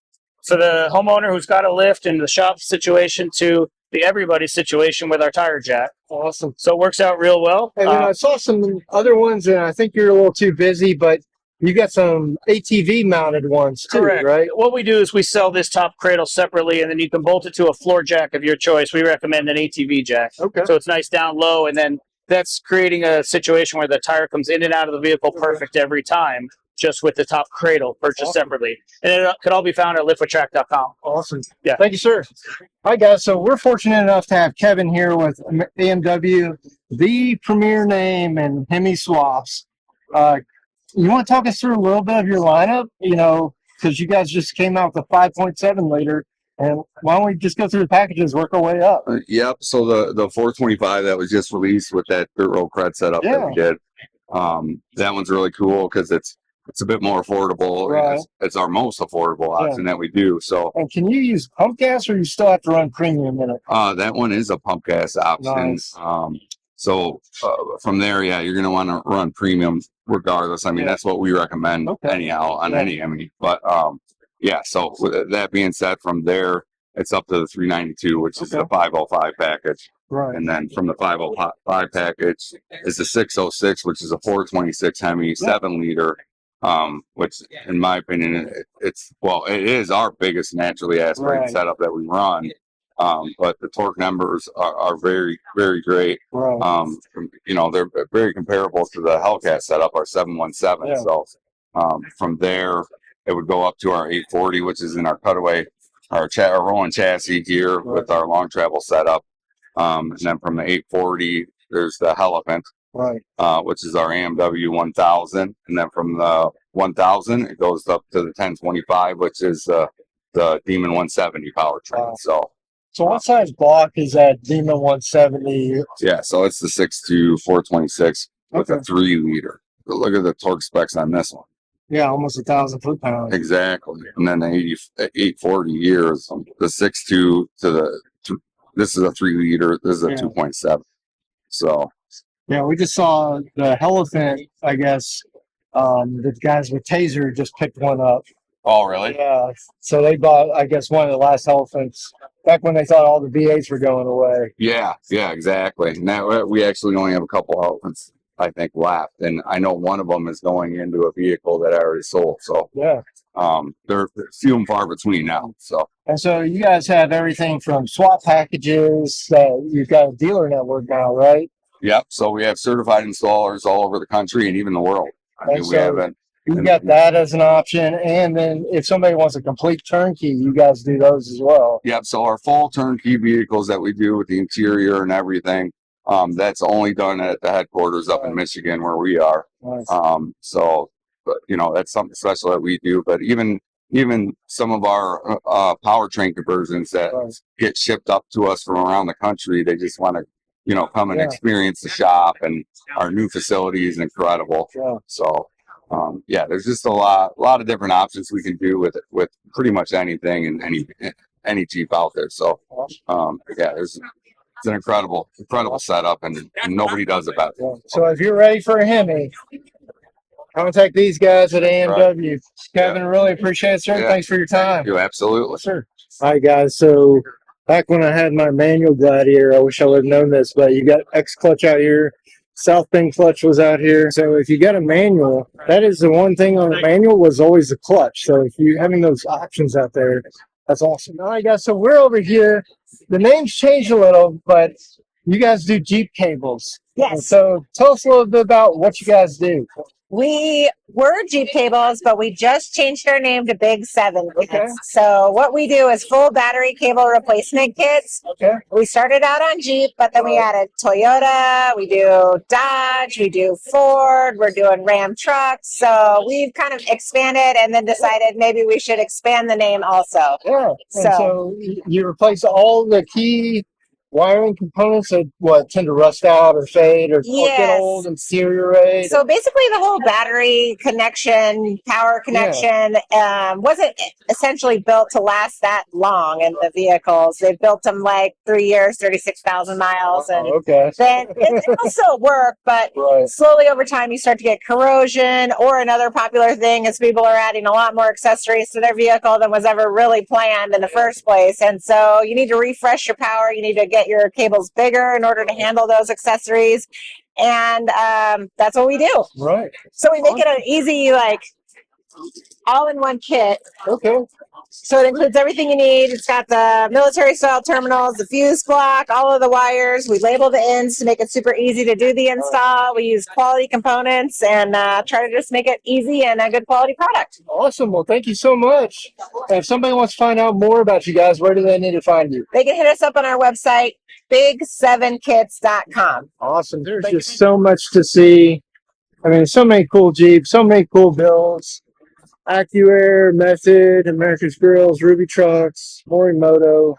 for the homeowner who's got a lift in the shop situation to the everybody situation with our tire jack. Awesome. So it works out real well. And then I saw some other ones, and I think you're a little too busy, but you got some ATV mounted ones too, Correct. right? What we do is we sell this top cradle separately, and then you can bolt it to a floor jack of your choice. We recommend an ATV jack. Okay. So it's nice down low, and then that's creating a situation where the tire comes in and out of the vehicle perfect every time, just with the top cradle purchased separately. And it could all be found at liftwithtrack.com. Awesome. Yeah. Thank you, sir. All right, guys. So we're fortunate enough to have Kevin here with AMW, the premier name in Hemi swaps. You want to talk us through a little bit of your lineup? You know, because you guys just came out with a 5.7 liter. And why don't we just go through the packages, work our way up? Yep. So the 425 that was just released with that dirt road cred setup that we did, that one's really cool because it's a bit more affordable. Right. It's our most affordable option that we do. So. And can you use pump gas, or you still have to run premium in it? That one is a pump gas option. Nice. So from there, yeah, you're going to want to run premium regardless. I mean, that's what we recommend anyhow on any Hemi. But yeah, so with that being said, from there, it's up to the 392, which is the 505 package. Right. And then from the 505 package is the 606, which is a 426 Hemi, 7 liter. Which in my opinion, it is our biggest naturally aspirated setup that we run. But the torque numbers are very, very great. Right. You know, they're very comparable to the Hellcat setup, our 717. Yeah. So from there, it would go up to our 840, which is in our cutaway, our rolling chassis here with our long travel setup. And then from the 840, there's the Elephant, which is our AMW 1000. And then from the 1000, it goes up to the 1025, which is the Demon 170 powertrain. So what size block is that Demon 170? Yeah, so it's the 6.2 426 with a 3 liter. But look at the torque specs on this one. Yeah, almost 1,000 foot-pounds. Exactly. And then the 840 years, the 6.2 to the this is a 3 liter. This is a 2.7. So yeah, we just saw the Elephant. I guess the guys with Taser just picked one up. Oh, really? Yeah. So they bought, I guess, one of the last Elephants back when they thought all the V8s were going away. Yeah, exactly. Now we actually only have a couple Elephants, I think, left, and I know one of them is going into a vehicle that I already sold. So yeah, they're few and far between now. So and so you guys have everything from swap packages. You've got a dealer network now, right? Yep. So we have certified installers all over the country and even the world. I mean, we haven't. You got that as an option, and then if somebody wants a complete turnkey, you guys do those as well. Yep. So our full turnkey vehicles that we do with the interior and everything, that's only done at the headquarters up in Michigan where we are. Nice. So, but, you know, that's something special that we do. But even some of our powertrain conversions that get shipped up to us from around the country, they just want to, you know, come and experience the shop, and our new facility is incredible. Yeah. So. There's just a lot of different options we can do with pretty much anything and any Jeep out there. So, it's an incredible setup, and nobody does it better. So if you're ready for a Hemi, contact these guys at AMW. Right. Kevin, really appreciate it, sir. Yeah. Thanks for your time. You absolutely, sir. All right, guys. So back when I had my manual Gladiator, I wish I would have known this, but you got X clutch out here. South pin clutch was out here. So if you got a manual, that is the one thing on the manual was always the clutch. So if you're having those options out there, that's awesome. All right, guys. So we're over here. The name's changed a little, but you guys do Jeep cables. Yes. So tell us a little bit about what you guys do. We were Jeep Cables, but we just changed our name to Big 7 Kits. Okay. So what we do is full battery cable replacement kits. Okay. We started out on Jeep, but then we added Toyota, we do Dodge, we do Ford, we're doing Ram trucks. So we've kind of expanded and then decided maybe we should expand the name also. Yeah. So you replace all the key wiring components that tend to rust out or fade or get Yes. old and deteriorate? So basically, the whole battery connection, power connection, wasn't essentially built to last that long in the vehicles. They built them like 3 years, 36,000 miles, and then it'll still work, but slowly over time you start to get corrosion. Or another popular thing is people are adding a lot more accessories to their vehicle than was ever really planned in the first place, and so you need to refresh your power. You need to get your cables bigger in order to handle those accessories. And that's what we do. Right. So we make it an easy, like, all-in-one kit. Okay. So it includes everything you need. It's got the military-style terminals, the fuse block, all of the wires. We label the ends to make it super easy to do the install. We use quality components and try to just make it easy and a good quality product. Awesome. Well, thank you so much. And if somebody wants to find out more about you guys, where do they need to find you? They can hit us up on our website, big7kits.com. Awesome. There's just so much to see. I mean, so many cool Jeeps, so many cool builds. AccuAir, Method, America's Grills, Ruby Trucks, Morimoto,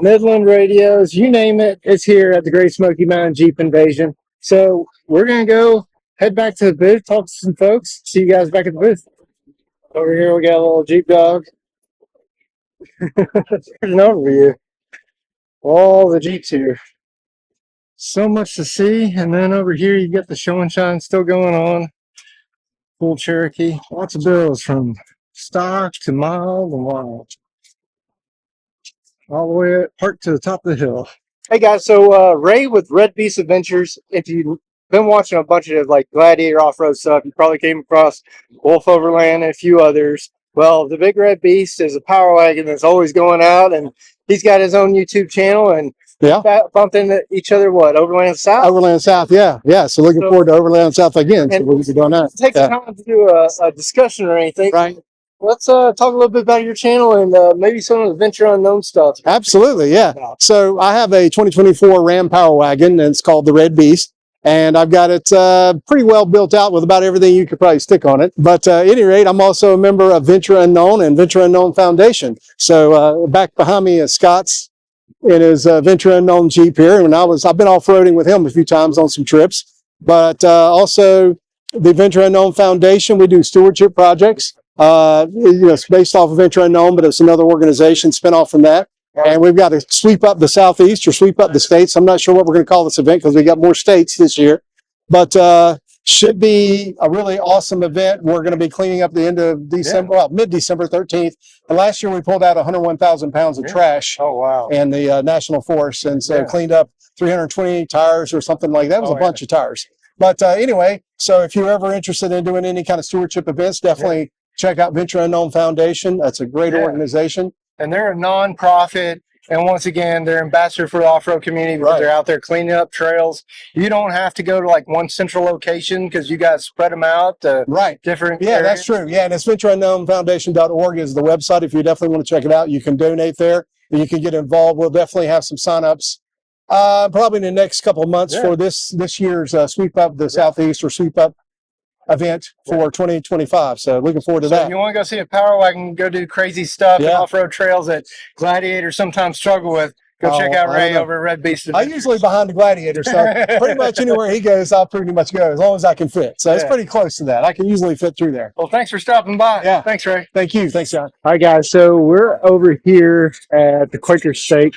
Midland Radios, you name it, it's here at the Great Smoky Mountain Jeep Invasion. So we're going to go head back to the booth, talk to some folks. See you guys back at the booth. Over here we got a little Jeep dog. There's an overview. All the Jeeps here. So much to see. And then over here you get the show and shine still going on. Full Cherokee. Lots of bills from stock to mild and wild. All the way parked to the top of the hill. Hey guys, so Ray with Red Beast Adventures. If you've been watching a bunch of like Gladiator off-road stuff, you probably came across Wolf Overland and a few others. Well, the Big Red Beast is a power wagon that's always going out, and he's got his own YouTube channel, and bumped into each other, Overland South? Overland South, yeah. So looking forward to Overland South again. So we'll be doing that. Take some time to do a discussion or anything. Right. Let's talk a little bit about your channel and maybe some of the Venture Unknown stuff. Absolutely, yeah. So I have a 2024 Ram Power Wagon, and it's called the Red Beast. And I've got it pretty well built out with about everything you could probably stick on it. But at any rate, I'm also a member of Venture Unknown and Venture Unknown Foundation. So back behind me is Scott's in his Venture Unknown Jeep here. And I've been off-roading with him a few times on some trips. But also the Venture Unknown Foundation, we do stewardship projects. It's based off of Venture Unknown, but it's another organization spin off from that. And we've got to sweep up the Southeast or sweep up the states. I'm not sure what we're going to call this event because we got more states this year. But should be a really awesome event. We're going to be cleaning up the end of December, mid-December 13th. And last year we pulled out 101,000 pounds of trash in the National Forest. And so cleaned up 320 tires or something like that. It was a bunch of tires. But anyway, so if you're ever interested in doing any kind of stewardship events, definitely check out Venture Unknown Foundation. That's a great organization. And they're a non-profit. And once again, they're ambassador for the off-road community because they're out there cleaning up trails. You don't have to go to like one central location because you guys spread them out to different areas. That's true. Yeah, and it's ventureunknownfoundation.org is the website. If you definitely want to check it out, you can donate there and you can get involved. We'll definitely have some sign-ups probably in the next couple of months for this year's Sweep Up the Southeast or Sweep Up event for 2025. So looking forward to that. If you want to go see a power wagon, go do crazy stuff and off-road trails that gladiators sometimes struggle with, go check out Ray over at Red Beast. I'm usually behind the Gladiator, so pretty much anywhere he goes, I'll pretty much go as long as I can fit. So it's pretty close to that. I can usually fit through there. Well, thanks for stopping by. Yeah. Thanks, Ray. Thank you. Thanks, John. All right, guys. So we're over here at the Quaker Steak,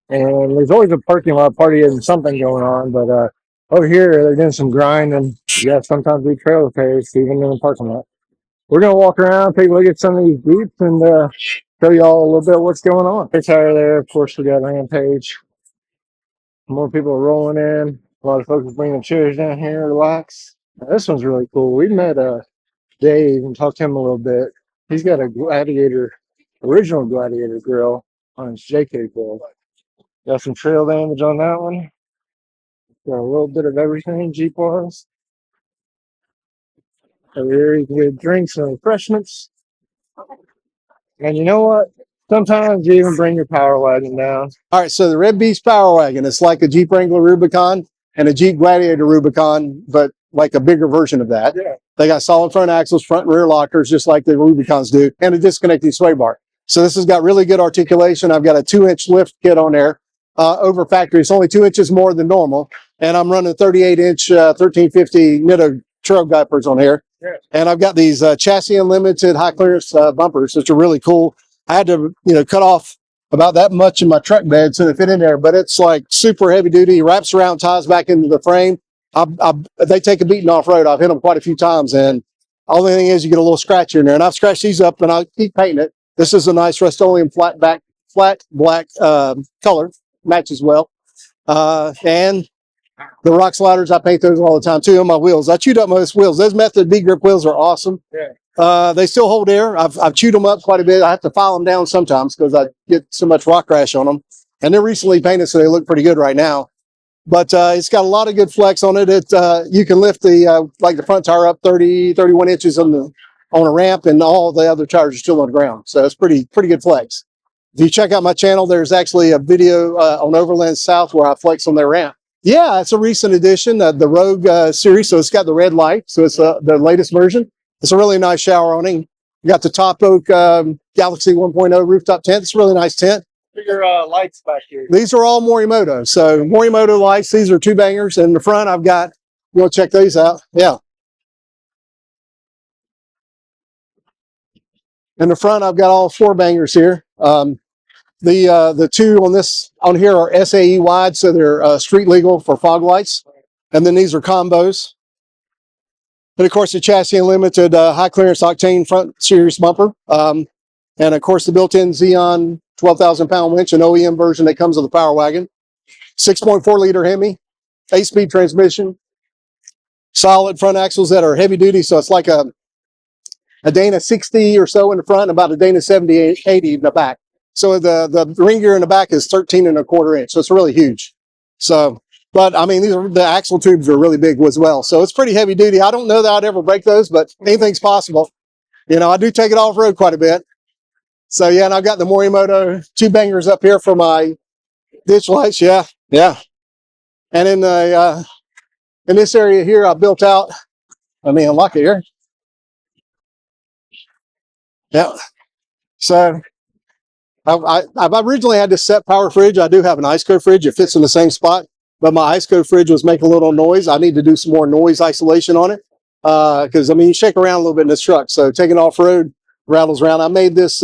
and there's always a parking lot party and something going on, but over here, they're doing some grind, and sometimes we trail repairs, even in the parking lot. We're going to walk around, take a look at some of these Jeeps, and show you all a little bit of what's going on. It's over there. Of course, we got Rampage. More people are rolling in. A lot of folks are bringing chairs down here, relax. Now, this one's really cool. We met Dave and talked to him a little bit. He's got a original Gladiator grill on his JK build. Got some trail damage on that one. Got a little bit of everything Jeep-wise. Over here you can get drinks and refreshments. And you know what? Sometimes you even bring your power wagon down. All right, so the Red Beast Power Wagon, it's like a Jeep Wrangler Rubicon and a Jeep Gladiator Rubicon, but like a bigger version of that. Yeah. They got solid front axles, front and rear lockers, just like the Rubicons do, and a disconnecting sway bar. So this has got really good articulation. I've got a 2-inch lift kit on there. over factory. It's only 2 inches more than normal. And I'm running 38-inch 1350 Nitto trail guipers on here. And I've got these chassis unlimited high clearance bumpers, which are really cool. I had to, cut off about that much in my truck bed so they fit in there, but it's like super heavy duty, wraps around, ties back into the frame. They take a beating off-road. I've hit them quite a few times, and only thing is you get a little scratch in there. And I've scratched these up, and I'll keep painting it. This is a nice Rust-Oleum flat black color, matches well. And the rock sliders, I paint those all the time too on my wheels. I chewed up most wheels. Those Method B grip wheels are awesome. They still hold air. I've chewed them up quite a bit. I have to file them down sometimes because I get so much rock rash on them. And they're recently painted, so they look pretty good right now. But it's got a lot of good flex on it. You can lift the the front tire up 31 inches on a ramp, and all the other tires are still on the ground. So it's pretty good flex. If you check out my channel, there's actually a video on Overland South where I flex on their ramp. Yeah, it's a recent addition, the Rogue series. So it's got the red light. So it's the latest version. It's a really nice shower awning. You got the Top Oak Galaxy 1.0 rooftop tent. It's a really nice tent. Bigger lights back here. These are all Morimoto. So Morimoto lights. These are 2 bangers. And in the front, I've got, you want to check these out? Yeah. In the front, I've got all 4 bangers here. The 2 on here are SAE wide, so they're street legal for fog lights. And then these are combos. And of course, the chassis unlimited high clearance octane front series bumper. And of course, the built-in Xeon 12,000 pound winch, an OEM version that comes with the Power Wagon. 6.4 liter Hemi, 8-speed transmission, solid front axles that are heavy duty. So it's like a Dana 60 or so in the front, and about a Dana 70, 80 in the back. So the ring gear in the back is 13.25 inch. So it's really huge. So, but I mean, the axle tubes are really big as well. So it's pretty heavy duty. I don't know that I'd ever break those, but anything's possible. I do take it off road quite a bit. So yeah, and I've got the Morimoto 2 bangers up here for my ditch lights. Yeah. And in this area here, I built out, let me unlock it here. Yeah. So I've originally had this set power fridge. I do have an ice cold fridge. It fits in the same spot, but my ice cold fridge was making a little noise. I need to do some more noise isolation on it. Cause I mean, you shake around a little bit in this truck. So taking off road rattles around. I made this,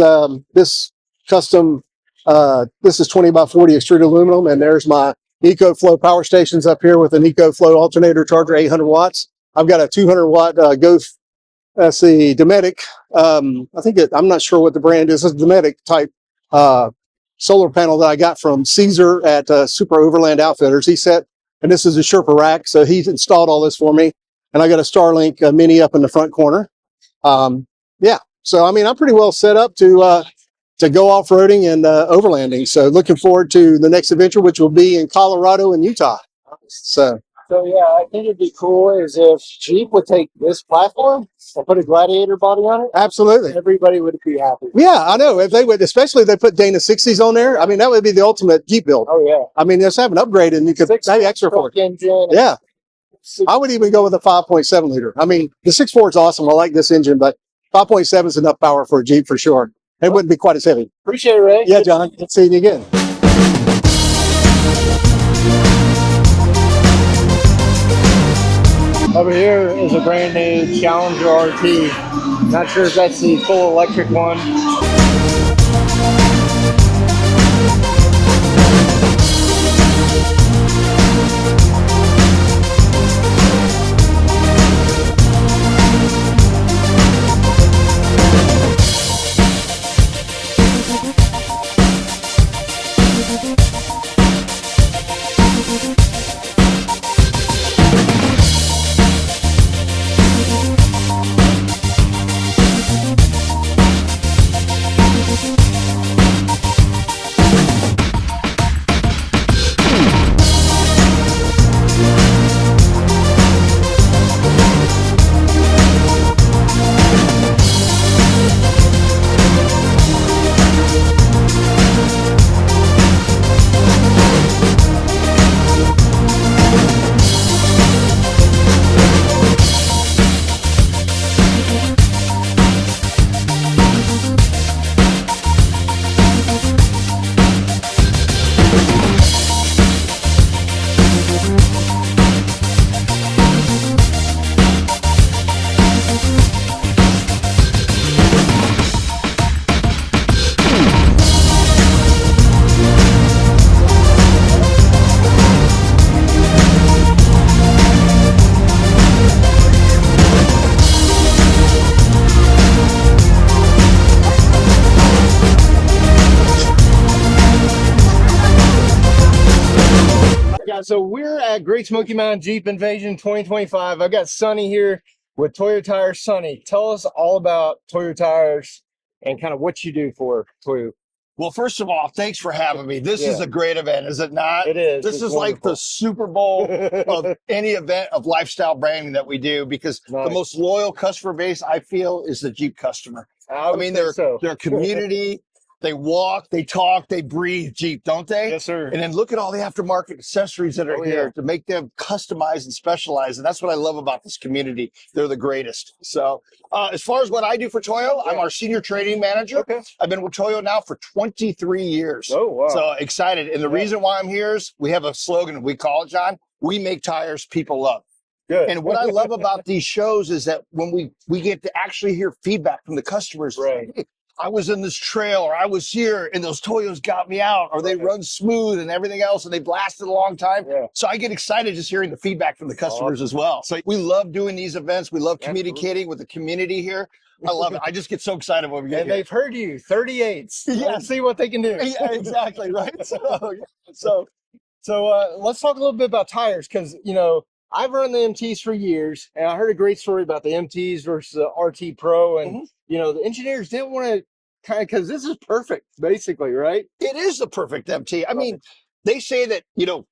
this custom, this is 20x40 extruded aluminum. And there's my EcoFlow power stations up here with an EcoFlow alternator charger, 800 watts. I've got a 200 watt, that's the Dometic. I'm not sure what the brand is. It's a Dometic type solar panel that I got from Caesar at Super Overland Outfitters. And this is a Sherpa rack, so he's installed all this for me. And I got a Starlink Mini up in the front corner. Yeah, so I mean, I'm pretty well set up to go off-roading and overlanding. So looking forward to the next adventure, which will be in Colorado and Utah. So yeah, I think it'd be cool is if Jeep would take this platform and put a Gladiator body on it. Absolutely. Everybody would be happy. Yeah, I know. If they would, especially if they put Dana 60s on there, I mean, that would be the ultimate Jeep build. Oh, yeah. I mean, just have an upgrade and you could pay extra for it. Engine. Yeah. I would even go with a 5.7 liter. I mean, the 6.4 is awesome. I like this engine, but 5.7 is enough power for a Jeep for sure. It wouldn't be quite as heavy. Appreciate it, Ray. Yeah, John. Good seeing you again. Over here is a brand new Challenger RT. Not sure if that's the full electric one. So we're at Great Smoky Mountain Jeep Invasion 2025. I've got Sonny here with Toyo Tires. Sonny, tell us all about Toyo Tires and kind of what you do for Toyo. Well, first of all, thanks for having me. This is a great event, is it not? It is. This is like the Super Bowl of any event of lifestyle branding that we do, because the most loyal customer base, I feel, is the Jeep customer. I mean, they're a community. They walk, they talk, they breathe Jeep, don't they? Yes, sir. And then look at all the aftermarket accessories that are here to make them customized and specialized. And that's what I love about this community. They're the greatest. So as far as what I do for Toyo, I'm our senior training manager. I've been with Toyo now for 23 years. Oh, wow. So excited. And the reason why I'm here is we have a slogan. We call it, John, we make tires people love. Good. And what I love about these shows is that when we get to actually hear feedback from the customers, hey, I was in this trail, or I was here and those Toyos got me out, or they run smooth and everything else, and they blasted a long time. So I get excited just hearing the feedback from the customers as well. So we love doing these events. We love communicating with the community here. I love it. I just get so excited when we get and here. they've heard you, 38s. Let's see what they can do. Yeah, exactly, right? So let's talk a little bit about tires, because, you know, I've run the MTs for years, and I heard a great story about the MTs versus the RT Pro, and you know, the engineers didn't want to kind of, because this is perfect, basically, right? It is the perfect MT. I mean, they say that, you know,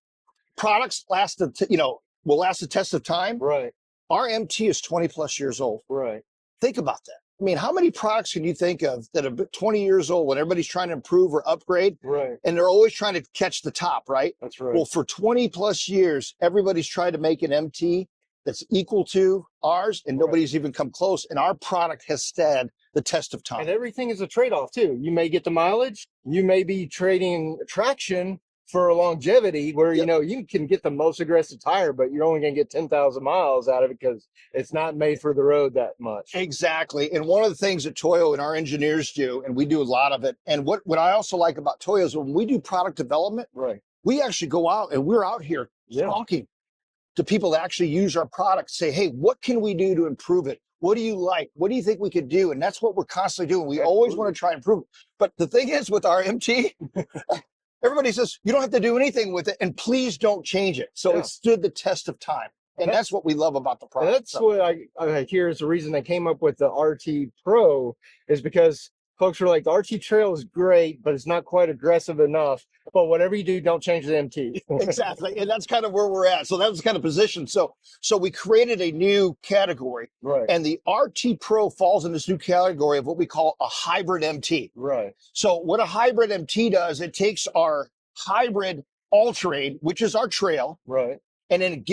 products last will last the test of time. Right. Our MT is 20 plus years old. Right. Think about that. I mean, how many products can you think of that are 20 years old when everybody's trying to improve or upgrade? Right. And they're always trying to catch the top, right? That's right. Well, for 20 plus years, everybody's tried to make an MT that's equal to ours, and nobody's even come close. And our product has stood the test of time. And everything is a trade-off too. You may get the mileage, you may be trading traction for longevity, where you know you can get the most aggressive tire, but you're only going to get 10,000 miles out of it because it's not made for the road that much. Exactly. And one of the things that Toyo and our engineers do, and we do a lot of it, and what I also like about Toyo is when we do product development, we actually go out and we're out here talking to people that actually use our product, say, hey, what can we do to improve it? What do you like? What do you think we could do? And that's what we're constantly doing. We always want to try and improve. But the thing is with our MT, everybody says, you don't have to do anything with it, and please don't change it. So it stood the test of time. And that's what we love about the product. That's what I hear is the reason they came up with the RT Pro, is because folks are like, the RT Trail is great, but it's not quite aggressive enough. But whatever you do, don't change the MT. Exactly. And that's kind of where we're at. So that was kind of position. So we created a new category. Right. And the RT Pro falls in this new category of what we call a hybrid MT. Right. So what a hybrid MT does, it takes our hybrid all-terrain, which is our trail. Right. And then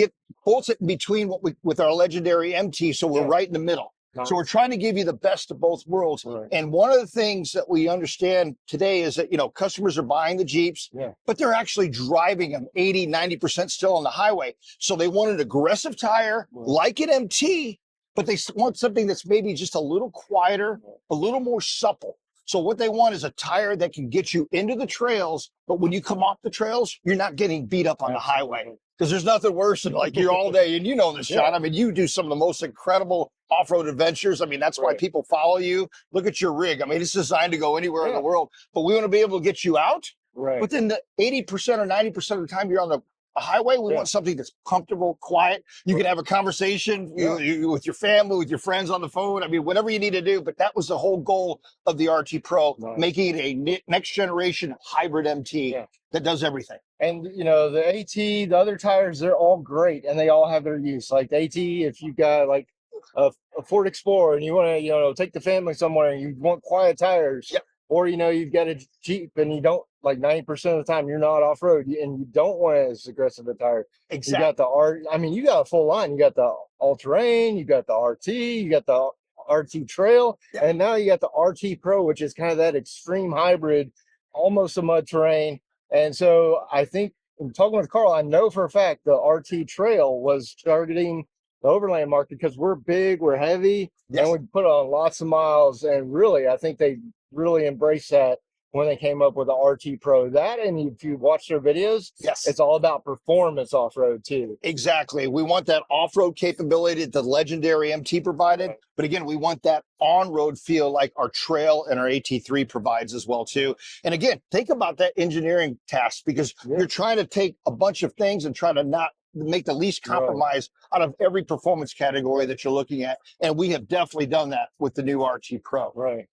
bolts it in between with our legendary MT. So we're right in the middle. Nice. So we're trying to give you the best of both worlds. Right. And one of the things that we understand today is that, you know, customers are buying the Jeeps, but they're actually driving them 80, 90% still on the highway. So they want an aggressive tire like an MT, but they want something that's maybe just a little quieter, a little more supple. So what they want is a tire that can get you into the trails, but when you come off the trails, you're not getting beat up on the highway. Because there's nothing worse than like you're all day, and you know this, John. I mean, you do some of the most incredible off-road adventures. I mean, that's why people follow you. Look at your rig. I mean, it's designed to go anywhere in the world, but we want to be able to get you out. Right. But then the 80% or 90% of the time you're on the highway, we want something that's comfortable, quiet. You can have a conversation you, with your family, with your friends on the phone. I mean, whatever you need to do. But that was the whole goal of the RT Pro, making it a next generation hybrid MT that does everything. And, you know, the AT, the other tires, they're all great, and they all have their use. Like the AT, if you've got like a Ford Explorer and you want to, you know, take the family somewhere and you want quiet tires, or, you know, you've got a Jeep and you don't, like 90% of the time, you're not off-road and you don't want as aggressive a tire. Exactly. You got you got a full line. You got the all-terrain, you got the RT, you got the RT Trail, and now you got the RT Pro, which is kind of that extreme hybrid, almost a mud terrain. And so I think, talking with Carl, I know for a fact the RT Trail was targeting the overland market because we're big, we're heavy, and we put on lots of miles. And really, I think they really embrace that when they came up with the RT Pro. That, and if you watch their videos, Yes. it's all about performance off-road too. Exactly. We want that off-road capability that the legendary MT provided. But again, we want that on-road feel like our Trail and our AT3 provides as well too. And again, think about that engineering task, because you're trying to take a bunch of things and try to not make the least compromise out of every performance category that you're looking at. And we have definitely done that with the new RT Pro. Right.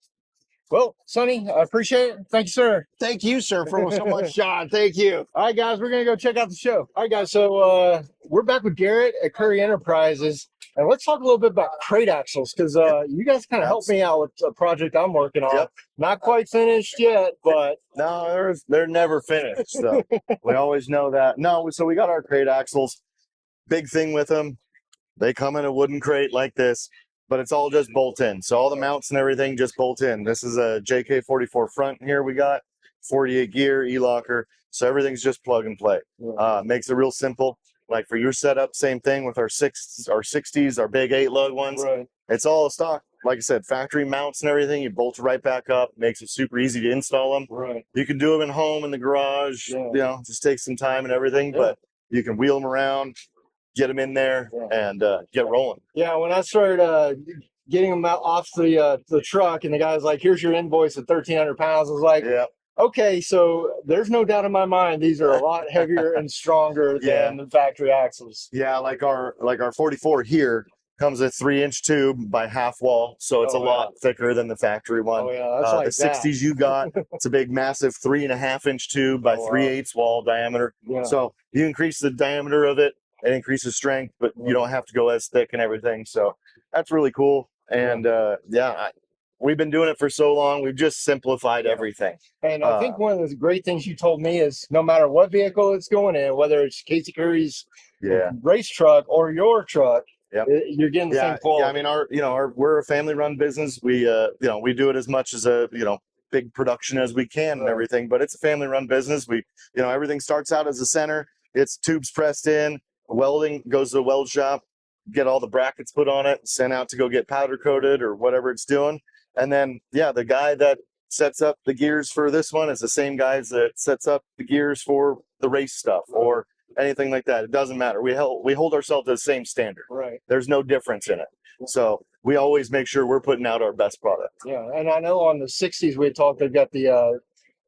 Well, Sonny, I appreciate it. Thank you, sir. Thank you, sir, for so much, John. Thank you. All right, guys, we're going to go check out the show. All right, guys, so we're back with Garrett at Curry Enterprises, and let's talk a little bit about crate axles, because you guys kind of helped me out with a project I'm working on. Not quite finished yet, but... No, they're never finished, so we always know that. No, so we got our crate axles. Big thing with them, they come in a wooden crate like this, but it's all just bolt in. So all the mounts and everything just bolt in. This is a JK44 front here we got, 48 gear, E-locker. So everything's just plug and play. Makes it real simple. Like for your setup, same thing with our 60s, our big 8-lug ones. It's all stock. Like I said, factory mounts and everything. You bolt it right back up. Makes it super easy to install them. You can do them at home in the garage. You know, just take some time and everything, but you can wheel them around, get them in there, and get rolling. Yeah, when I started getting them out off the truck, and the guy's like, "Here's your invoice at 1,300 pounds," I was like, "Okay, so there's no doubt in my mind these are a lot heavier and stronger than the factory axles." Yeah, like our 44 here comes a 3-inch tube by half wall, so it's a lot thicker than the factory one. That's like the 60s you got, it's a big, massive 3.5-inch tube by 3/8 wall diameter. So you increase the diameter of it, it increases strength, but you don't have to go as thick and everything. So that's really cool. And we've been doing it for so long. We've just simplified everything. And I think one of the great things you told me is no matter what vehicle it's going in, whether it's Casey Curry's race truck or your truck, you're getting the same quality. Yeah, I mean, we're a family-run business. We, we do it as much as a, big production as we can and everything, but it's a family-run business. We, everything starts out as a center. It's tubes pressed in, welding goes to the weld shop, get all the brackets put on it, sent out to go get powder coated or whatever it's doing. And then, the guy that sets up the gears for this one is the same guys that sets up the gears for the race stuff or anything like that. It doesn't matter. We hold ourselves to the same standard. There's no difference in it. So we always make sure we're putting out our best product. Yeah, and I know on the 60s we had talked, they've got the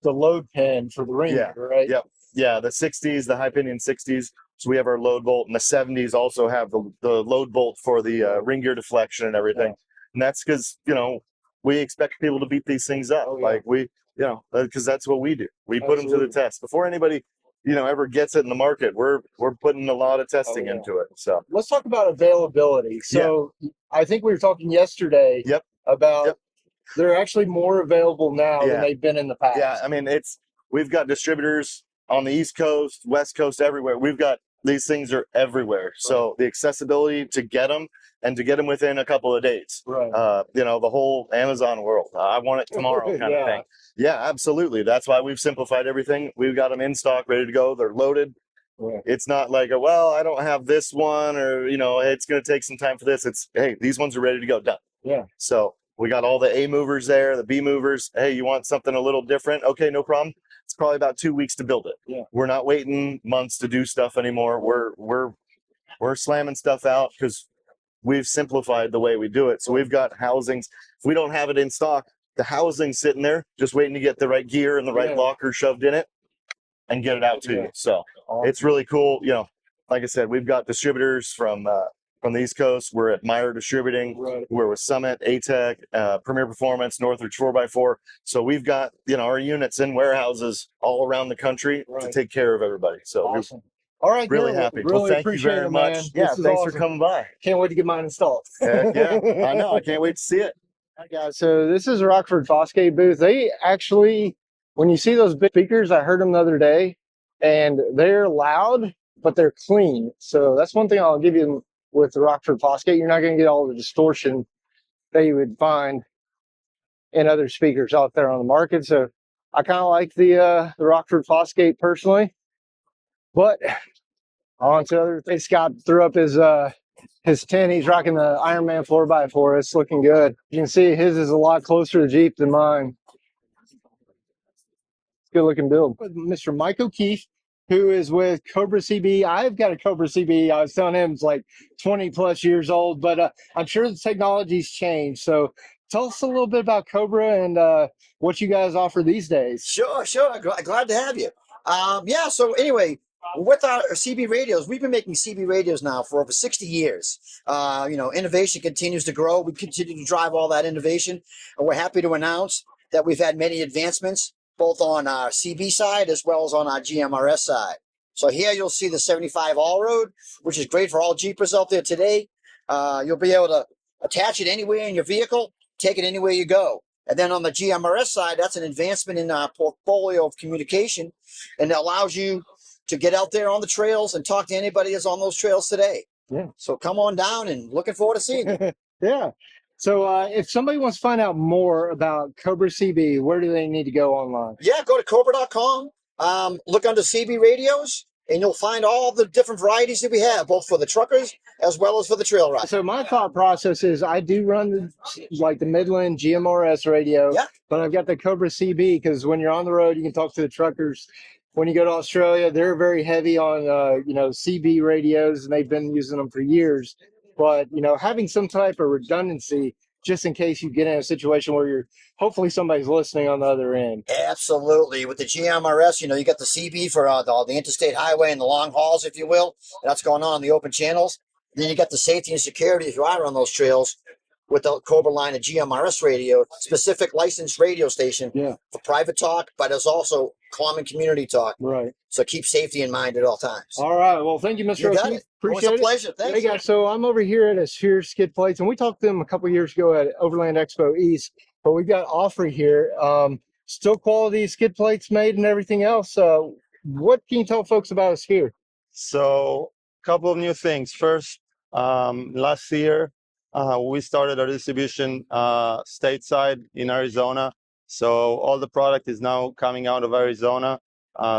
load pin for the ring, right? Yeah, the 60s, the high pinion 60s. So we have our load bolt, and the 70s also have the load bolt for the ring gear deflection and everything. And that's because, we expect people to beat these things up. Like we, because that's what we do. We put them to the test before anybody, ever gets it in the market. We're putting a lot of testing into it. So let's talk about availability. So I think we were talking yesterday about they're actually more available now than they've been in the past. Yeah, I mean, we've got distributors on the East Coast, West Coast, everywhere. These things are everywhere. So the accessibility to get them and to get them within a couple of days. The whole Amazon world. I want it tomorrow kind of thing. Yeah, absolutely. That's why we've simplified everything. We've got them in stock, ready to go. They're loaded. It's not like, I don't have this one or, it's going to take some time for this. It's, hey, these ones are ready to go. Done. So we got all the A movers there, the B movers. Hey, you want something a little different? Okay, no problem. It's probably about 2 weeks to build it. We're not waiting months to do stuff anymore. We're slamming stuff out because we've simplified the way we do it. So we've got housings. If we don't have it in stock, the housing's sitting there just waiting to get the right gear and the right locker shoved in it and get it out to you. So it's really cool. Like I said, we've got distributors from the East Coast. We're at Meyer Distributing. We're with Summit, ATEC, Premier Performance, Northridge 4x4. So we've got, our units in warehouses all around the country to take care of everybody. So awesome. All right, really Garrett, happy. Really well, thank you very much. Yeah, thanks for coming by. Can't wait to get mine installed. Yeah, I know. I can't wait to see it. All right, guys. So this is a Rockford Fosgate booth. They actually, when you see those big speakers, I heard them the other day, and they're loud, but they're clean. So that's one thing I'll give you with the Rockford Fosgate. You're not going to get all the distortion that you would find in other speakers out there on the market. So I kind of like the Rockford Fosgate personally. But on to other things. Scott threw up his 10. He's rocking the Iron Man 4x4. It's looking good. You can see his is a lot closer to Jeep than mine. good looking build. With Mr. Mike O'Keefe, who is with Cobra CB. I've got a Cobra CB. I was telling him it's like 20 plus years old, but I'm sure the technology's changed. So tell us a little bit about Cobra and what you guys offer these days. Sure. Glad to have you. Yeah, so anyway, with our CB radios, we've been making CB radios now for over 60 years. Innovation continues to grow. We continue to drive all that innovation. And we're happy to announce that we've had many advancements, both on our CB side as well as on our GMRS side. So here you'll see the 75 all-road, which is great for all Jeepers out there today. You'll be able to attach it anywhere in your vehicle, take it anywhere you go. And then on the GMRS side, that's an advancement in our portfolio of communication, and it allows you to get out there on the trails and talk to anybody that's on those trails today. Yeah. So come on down, and looking forward to seeing you. Yeah. So if somebody wants to find out more about Cobra CB, where do they need to go online? Yeah, go to Cobra.com, look under CB radios, and you'll find all the different varieties that we have, both for the truckers as well as for the trail riders. So my thought process is I do run the Midland GMRS radio, but I've got the Cobra CB because when you're on the road, you can talk to the truckers. When you go to Australia, they're very heavy on CB radios, and they've been using them for years. But having some type of redundancy just in case you get in a situation where hopefully somebody's listening on the other end. Absolutely. With the GMRS, you got the CB for the interstate highway and the long hauls, if you will. That's going on in the open channels. Then you got the safety and security if you are on those trails with the Cobra line of GMRS radio, specific licensed radio station for private talk, but it's also common community talk. Right. So keep safety in mind at all times. All right. Well, thank you, Mr. You got O'Keefe. it. Appreciate It's a pleasure. Thanks. Hey, guys. So I'm over here at Asfir skid plates, and we talked to them a couple years ago at Overland Expo East, but we've got Aufrey here. Still quality skid plates made and everything else. What can you tell folks about us here? So a couple of new things. First, last year, we started our distribution stateside in Arizona. So all the product is now coming out of Arizona,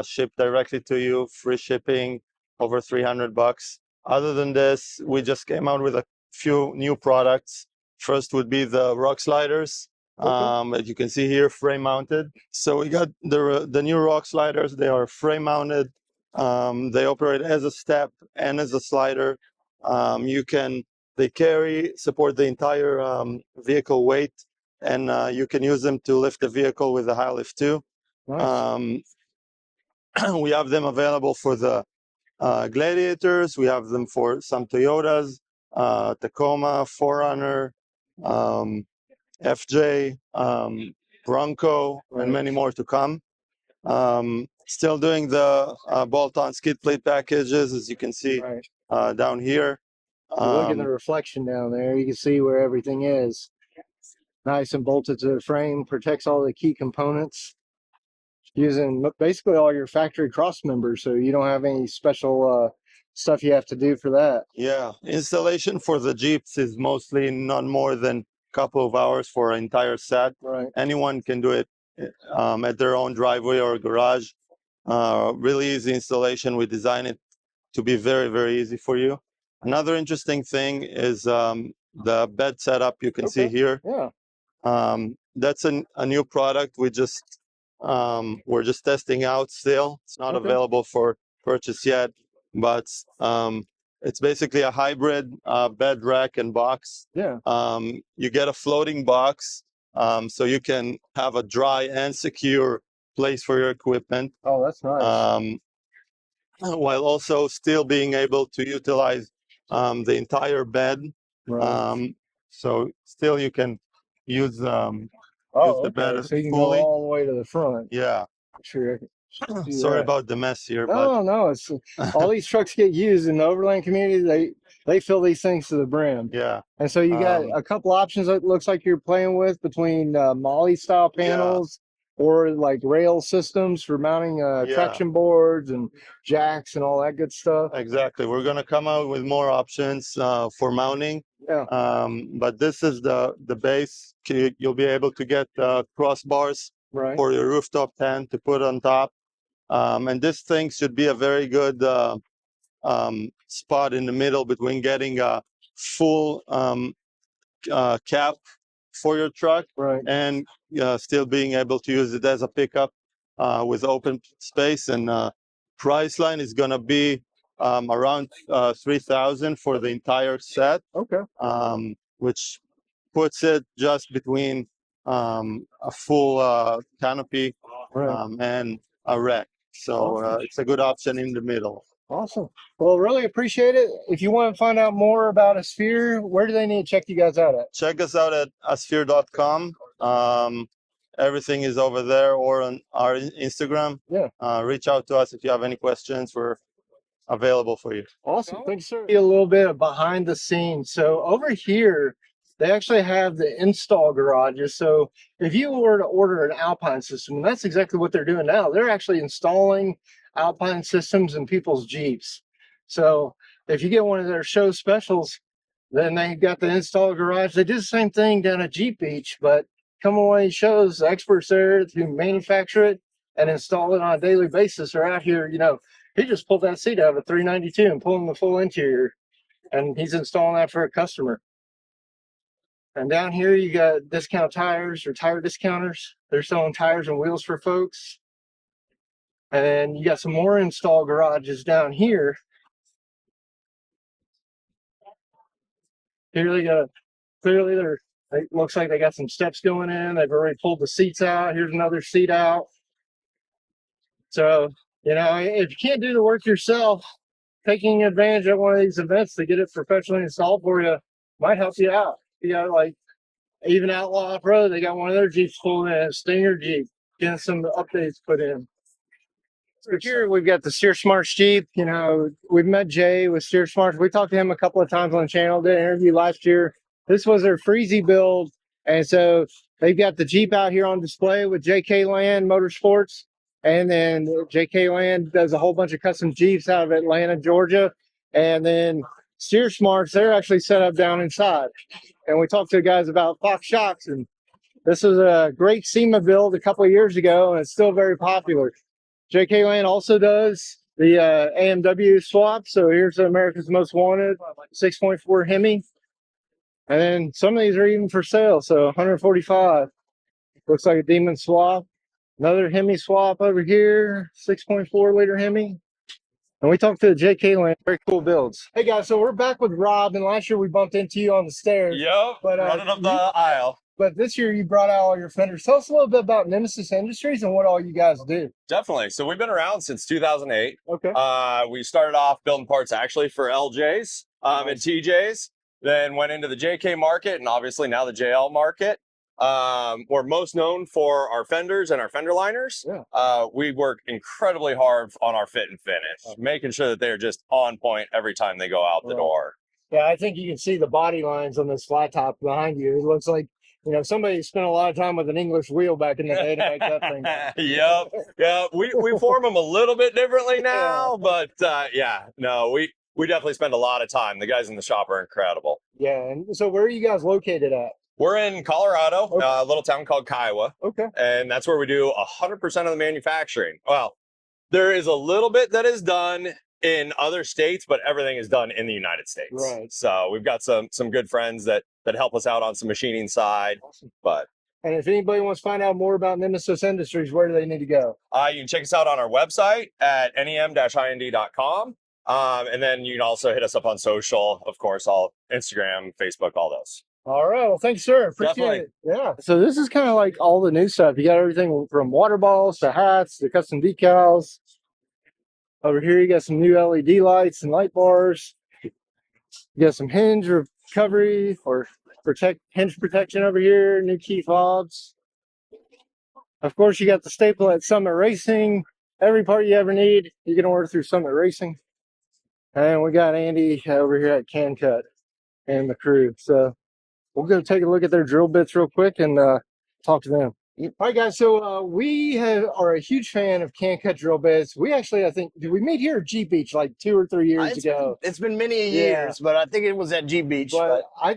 shipped directly to you, free shipping, over $300. Other than this, we just came out with a few new products. First would be the rock sliders. As you can see here, frame mounted. So we got the new rock sliders. They are frame mounted. They operate as a step and as a slider. They support the entire vehicle weight, and you can use them to lift the vehicle with a high lift too. Nice. We have them available for the Gladiators. We have them for some Toyotas, Tacoma, 4Runner, FJ, Bronco, and many more to come. Still doing the bolt-on skid plate packages, as you can see down here. Look at the reflection down there. You can see where everything is. Nice and bolted to the frame. Protects all the key components. Using basically all your factory cross members, so you don't have any special stuff you have to do for that. Yeah, installation for the Jeeps is mostly not more than a couple of hours for an entire set. Right. Anyone can do it at their own driveway or garage. Really easy installation. We design it to be very, very easy for you. Another interesting thing is the bed setup you can see here. Yeah. That's a new product. We're just testing out still. It's not available for purchase yet, but it's basically a hybrid bed rack and box. Yeah. You get a floating box, so you can have a dry and secure place for your equipment. Oh, that's nice. While also still being able to utilize the entire bed. Right. So still you can use the bed so you can fully. go all the way to the front. Yeah. Sure. Sorry about the mess here. No, it's all these trucks get used in the overland community. They fill these things to the brim. Yeah. And so you got a couple options that looks like you're playing with between Molly style panels or like rail systems for mounting traction boards and jacks and all that good stuff. Exactly. We're going to come out with more options for mounting. Yeah. But this is the base. You'll be able to get crossbars for your rooftop tent to put on top. And this thing should be a very good spot in the middle between getting a full cap for your truck and still being able to use it as a pickup. with open space, and price line is gonna be around 3,000 for the entire set. Okay. Which puts it just between a full canopy and a rack. So it's a good option in the middle. Awesome. Well, really appreciate it. If you want to find out more about Asfir, where do they need to check you guys out at? Check us out at asfir.com. Everything is over there or on our Instagram. Yeah. Reach out to us if you have any questions. We're available for you. Awesome. Thanks, sir. A little bit of behind the scenes. So over here, they actually have the install garages. So if you were to order an Alpine system, and that's exactly what they're doing now, they're actually installing Alpine systems in people's Jeeps. So if you get one of their show specials, then they got the install garage. They do the same thing down at Jeep Beach, but come on one of these shows, the experts there who manufacture it and install it on a daily basis are out here. You know, he just pulled that seat out of a 392 and pulling the full interior, and he's installing that for a customer. And down here you got Discount Tires or tire discounters. They're selling tires and wheels for folks. And you got some more install garages down here. Here they got, clearly it looks like they got some steps going in. They've already pulled the seats out. Here's another seat out. So, you know, if you can't do the work yourself, taking advantage of one of these events to get it professionally installed for you might help you out. You got like even Outlaw Off-Road, they got one of their Jeeps pulling in, a Stinger Jeep, getting some updates put in. So here we've got the Steer Smarts Jeep. You know, we've met Jay with Steer Smarts. We talked to him a couple of times on the channel, did an interview last year. This was their Freezy build. And so they've got the Jeep out here on display with JK Land Motorsports. And then JK Land does a whole bunch of custom Jeeps out of Atlanta, Georgia. And then Steer Smarts, they're actually set up down inside. And we talked to the guys about Fox shocks, and this was a great SEMA build a couple of years ago, and it's still very popular. JK Land also does the AMW swap. So here's America's Most Wanted 6.4 Hemi. And then some of these are even for sale. So 145. Looks like a Demon swap. Another Hemi swap over here, 6.4 liter Hemi. And we talked to the JK Land, very cool builds. Hey guys, so we're back with Rob, and last year we bumped into you on the stairs. Yep, but, running up the aisle. But this year you brought out all your fenders. Tell us a little bit about Nemesis Industries and what all you guys do. Definitely. So we've been around since 2008. Okay. We started off building parts actually for LJs and TJs, then went into the JK market, and obviously now the JL market. We're most known for our fenders and our fender liners. Yeah. We work incredibly hard on our fit and finish, making sure that they're just on point every time they go out the door. Yeah, I think you can see the body lines on this flat top behind you. It looks like, you know, somebody spent a lot of time with an English wheel back in the day to make that thing. Yep. Yeah, we form them a little bit differently now, but yeah, no, we definitely spend a lot of time. The guys in the shop are incredible. Yeah, and so where are you guys located at? We're in Colorado, a little town called Kiowa. Okay. And that's where we do 100% of the manufacturing. Well, there is a little bit that is done in other states, but everything is done in the United States. Right. So we've got some good friends that help us out on some machining side. Awesome. But and if anybody wants to find out more about Nemesis Industries, where do they need to go? You can check us out on our website at nem-ind.com. And then you can also hit us up on social, of course, all Instagram, Facebook, all those. All right. Well, thanks, sir. Appreciate it. Yeah. So this is kind of like all the new stuff. You got everything from water bottles to hats to custom decals. Over here, you got some new LED lights and light bars. You got some hinge recovery or hinge protection over here. New key fobs. Of course, you got the staple at Summit Racing. Every part you ever need, you can order through Summit Racing. And we got Andy over here at Can Cut and the crew. So we'll go take a look at their drill bits real quick and talk to them. All right, guys. So we are a huge fan of Can Cut drill bits. We actually, I think, did we meet here at Jeep Beach like 2 or 3 years ago? It's been many years, but I think it was at Jeep Beach. But I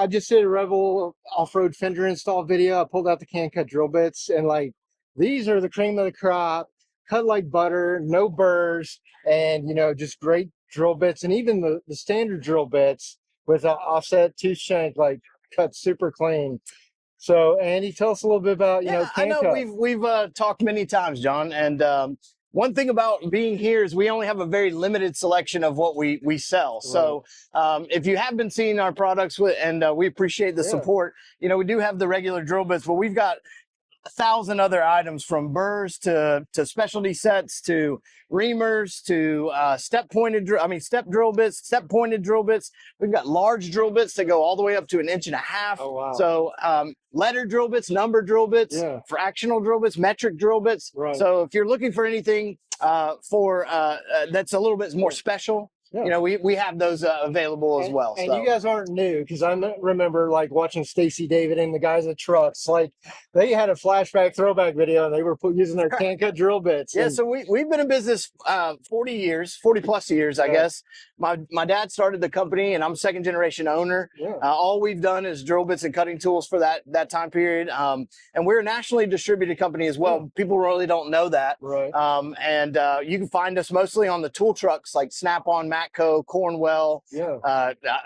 just did a Rebel off-road fender install video. I pulled out the Can Cut drill bits, and like these are the cream of the crop, cut like butter, no burrs, and you know, just great drill bits. And even the standard drill bits with an offset tooth shank, like cut super clean. So, Andy, tell us a little bit about, you know, I Can know Cut. we've talked many times, John, and one thing about being here is we only have a very limited selection of what we sell. So if you have been seeing our products and we appreciate the support, you know, we do have the regular drill bits, but we've got 1,000 other items, from burrs to specialty sets to reamers to step drill bits, step pointed drill bits. We've got large drill bits that go all the way up to 1.5 inches. Oh, wow. So letter drill bits, number drill bits, fractional drill bits, metric drill bits. Right. So if you're looking for anything for that's a little bit more special, you know, we have those available as well. And so. you guys aren't new, because I remember like watching Stacy David and the guys at Trucks. Like they had a flashback throwback video, and they were using their Can Cut drill bits. Yeah, and, so we've been in business 40 plus years, I guess. My dad started the company, and I'm second generation owner. All we've done is drill bits and cutting tools for that time period. And we're a nationally distributed company as well. People really don't know that. Right. And you can find us mostly on the tool trucks like Snap-on, Matco, Cornwell,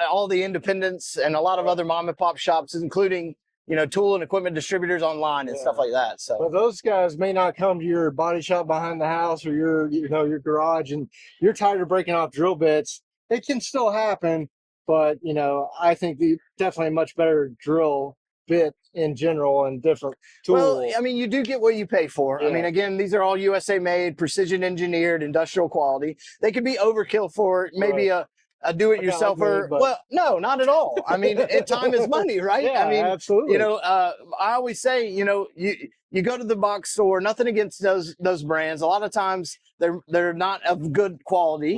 all the independents, and a lot of other mom and pop shops, including, you know, tool and equipment distributors online and stuff like that. So but those guys may not come to your body shop behind the house or your garage, and you're tired of breaking off drill bits. It can still happen, but you know, I think definitely a much better drill bit in general and different tools. Well, I mean, you do get what you pay for. I mean, again, these are all USA made, precision engineered, industrial quality. They could be overkill for maybe a do-it-yourselfer. Well, no, not at all. I mean, time is money, right? Yeah, I mean, absolutely. you know, I always say, you know, you go to the box store, nothing against those brands. A lot of times they're not of good quality,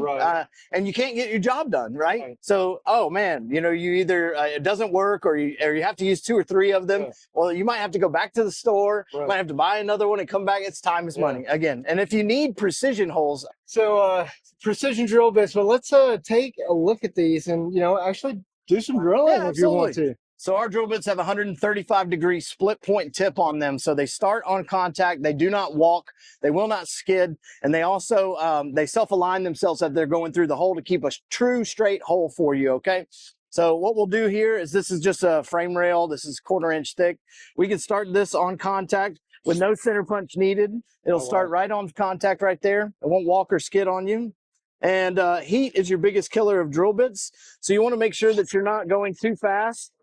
and you can't get your job done, right? So, oh man, you know, you either it doesn't work, or you have to use 2 or 3 of them. Well, you might have to go back to the store, might have to buy another one and come back. It's time is money again. And if you need precision holes, so precision drill bits. But let's take a look at these and, you know, actually do some drilling if you want to. So our drill bits have 135-degree split point tip on them. So they start on contact. They do not walk. They will not skid. And they also, they self-align themselves as they're going through the hole to keep a true straight hole for you, okay? So what we'll do here is, this is just a frame rail. This is 1/4 inch thick. We can start this on contact with no center punch needed. It'll start right on contact right there. It won't walk or skid on you. And heat is your biggest killer of drill bits. So you want to make sure that you're not going too fast,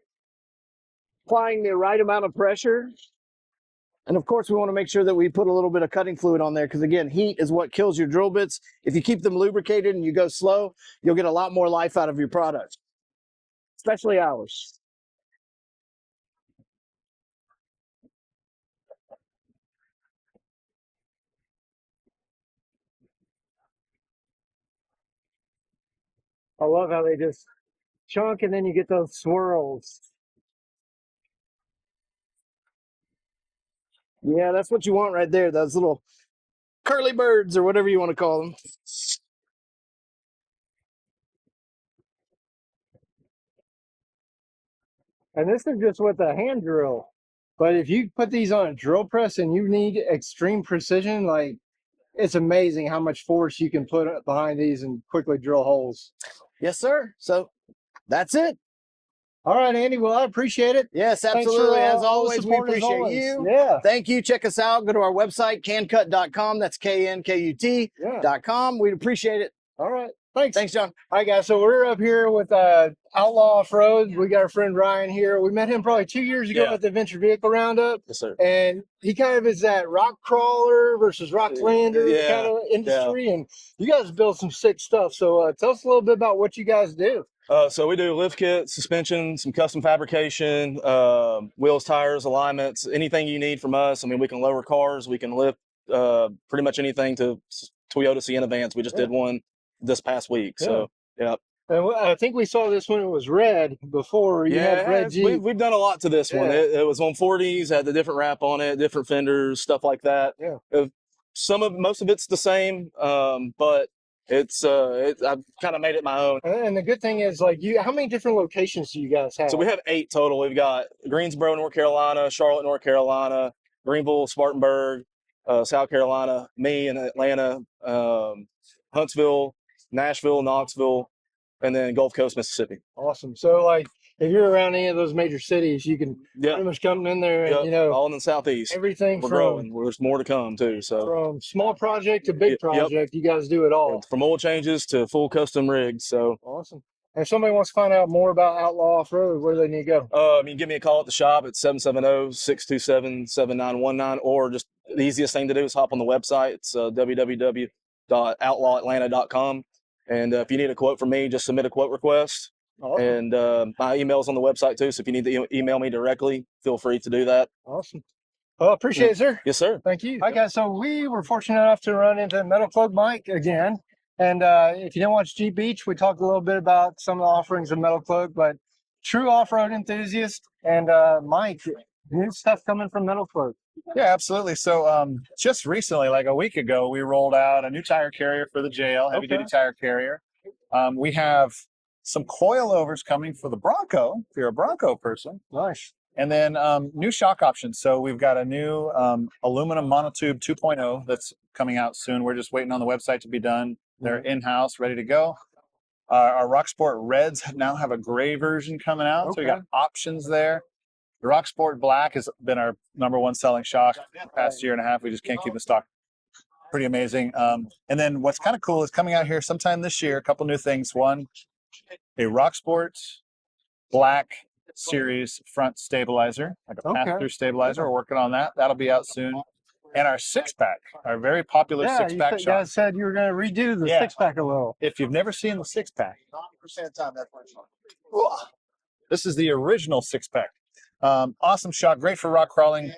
applying the right amount of pressure. And of course, we want to make sure that we put a little bit of cutting fluid on there, because again, heat is what kills your drill bits. If you keep them lubricated and you go slow, you'll get a lot more life out of your product, especially ours. I love how they just chunk and then you get those swirls. Yeah, that's what you want right there. Those little curly birds, or whatever you want to call them. And this is just with a hand drill. But if you put these on a drill press and you need extreme precision, like, it's amazing how much force you can put behind these and quickly drill holes. Yes, sir. So that's it. All right, Andy. Well, I appreciate it. Yes, absolutely. As always, we appreciate you. Yeah. Thank you. Check us out. Go to our website, cancut.com. That's KNKUT.com. We'd appreciate it. All right. Thanks. Thanks, John. All right, guys. So we're up here with Outlaw Off-Road. We got our friend Ryan here. We met him probably 2 years ago at the Adventure Vehicle Roundup. Yes, sir. And he kind of is that rock crawler versus rock lander kind of industry. And you guys build some sick stuff. So tell us a little bit about what you guys do. So we do lift kits, suspension, some custom fabrication, wheels, tires, alignments, anything you need from us. I mean, we can lower cars, we can lift pretty much anything to Toyota Sienna vans. We just did one this past week. So, yeah. And I think we saw this when it was red before. You had red Jeep. We've done a lot to this one. It was on 40s, had the different wrap on it, different fenders, stuff like that. Yeah. Most of it's the same, but I've kind of made it my own. And the good thing is, like, how many different locations do you guys have? So we have 8 total. We've got Greensboro, North Carolina, Charlotte, North Carolina, Greenville, Spartanburg, South Carolina, me in Atlanta, Huntsville, Nashville, Knoxville, and then Gulf Coast, Mississippi. Awesome. So, like, if you're around any of those major cities, you can pretty much come in there and, Yep, you know, all in the southeast. everything We're from growing. There's more to come too. So from small project to big Yep. project, you guys do it all. From oil changes to full custom rigs. So Awesome. And if somebody wants to find out more about Outlaw Off-Road, where do they need to go? you can give me a call at the shop at 770-627-7919, or just the easiest thing to do is hop on the website. It's www.outlawatlanta.com. And if you need a quote from me, just submit a quote request. Awesome. And my email's on the website too. So if you need to email me directly, feel free to do that. Awesome. Well, appreciate it, sir. Yes, sir. Thank you. All right, guys. So we were fortunate enough to run into MetalCloak Mike again. And if you didn't watch Jeep Beach, we talked a little bit about some of the offerings of MetalCloak, but true off-road enthusiast and Mike, new stuff coming from MetalCloak. Yeah, absolutely. So just recently, like a week ago, we rolled out a new tire carrier for the JL, heavy duty tire carrier. We have some coilovers coming for the Bronco, if you're a Bronco person. Nice. And then new shock options. So we've got a new aluminum monotube 2.0 that's coming out soon. We're just waiting on the website to be done. They're in-house, ready to go. Our Rocksport Reds now have a gray version coming out. So we got options there. The Rocksport Black has been our #1 selling shock the past year and a half. We just can't keep in stock. Pretty amazing. And then what's kind of cool is coming out here sometime this year, a couple new things. One, a Rocksport Black Series front stabilizer, like a pass-through stabilizer. We're working on that. That'll be out soon. And our six-pack, our very popular six-pack you shock. guys said you were going to redo the six-pack a little. If you've never seen the six-pack, this is the original six-pack. Awesome shock, great for rock crawling,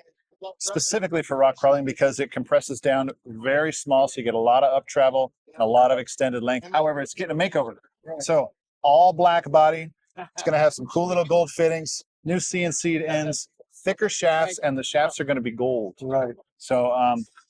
specifically for rock crawling because it compresses down very small, so you get a lot of up travel and a lot of extended length. However, it's getting a makeover. So all black body. It's going to have some cool little gold fittings, new CNC'd ends, thicker shafts, and the shafts are going to be gold. Right. So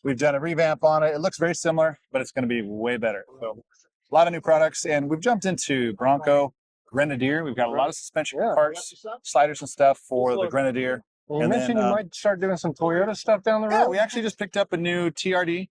we've done a revamp on it. It looks very similar, but it's going to be way better. So a lot of new products, and we've jumped into Bronco, Grenadier. We've got a lot of suspension parts, sliders and stuff for the Grenadier. And you mentioned you might start doing some Toyota stuff down the road. Yeah, we actually just picked up a new TRD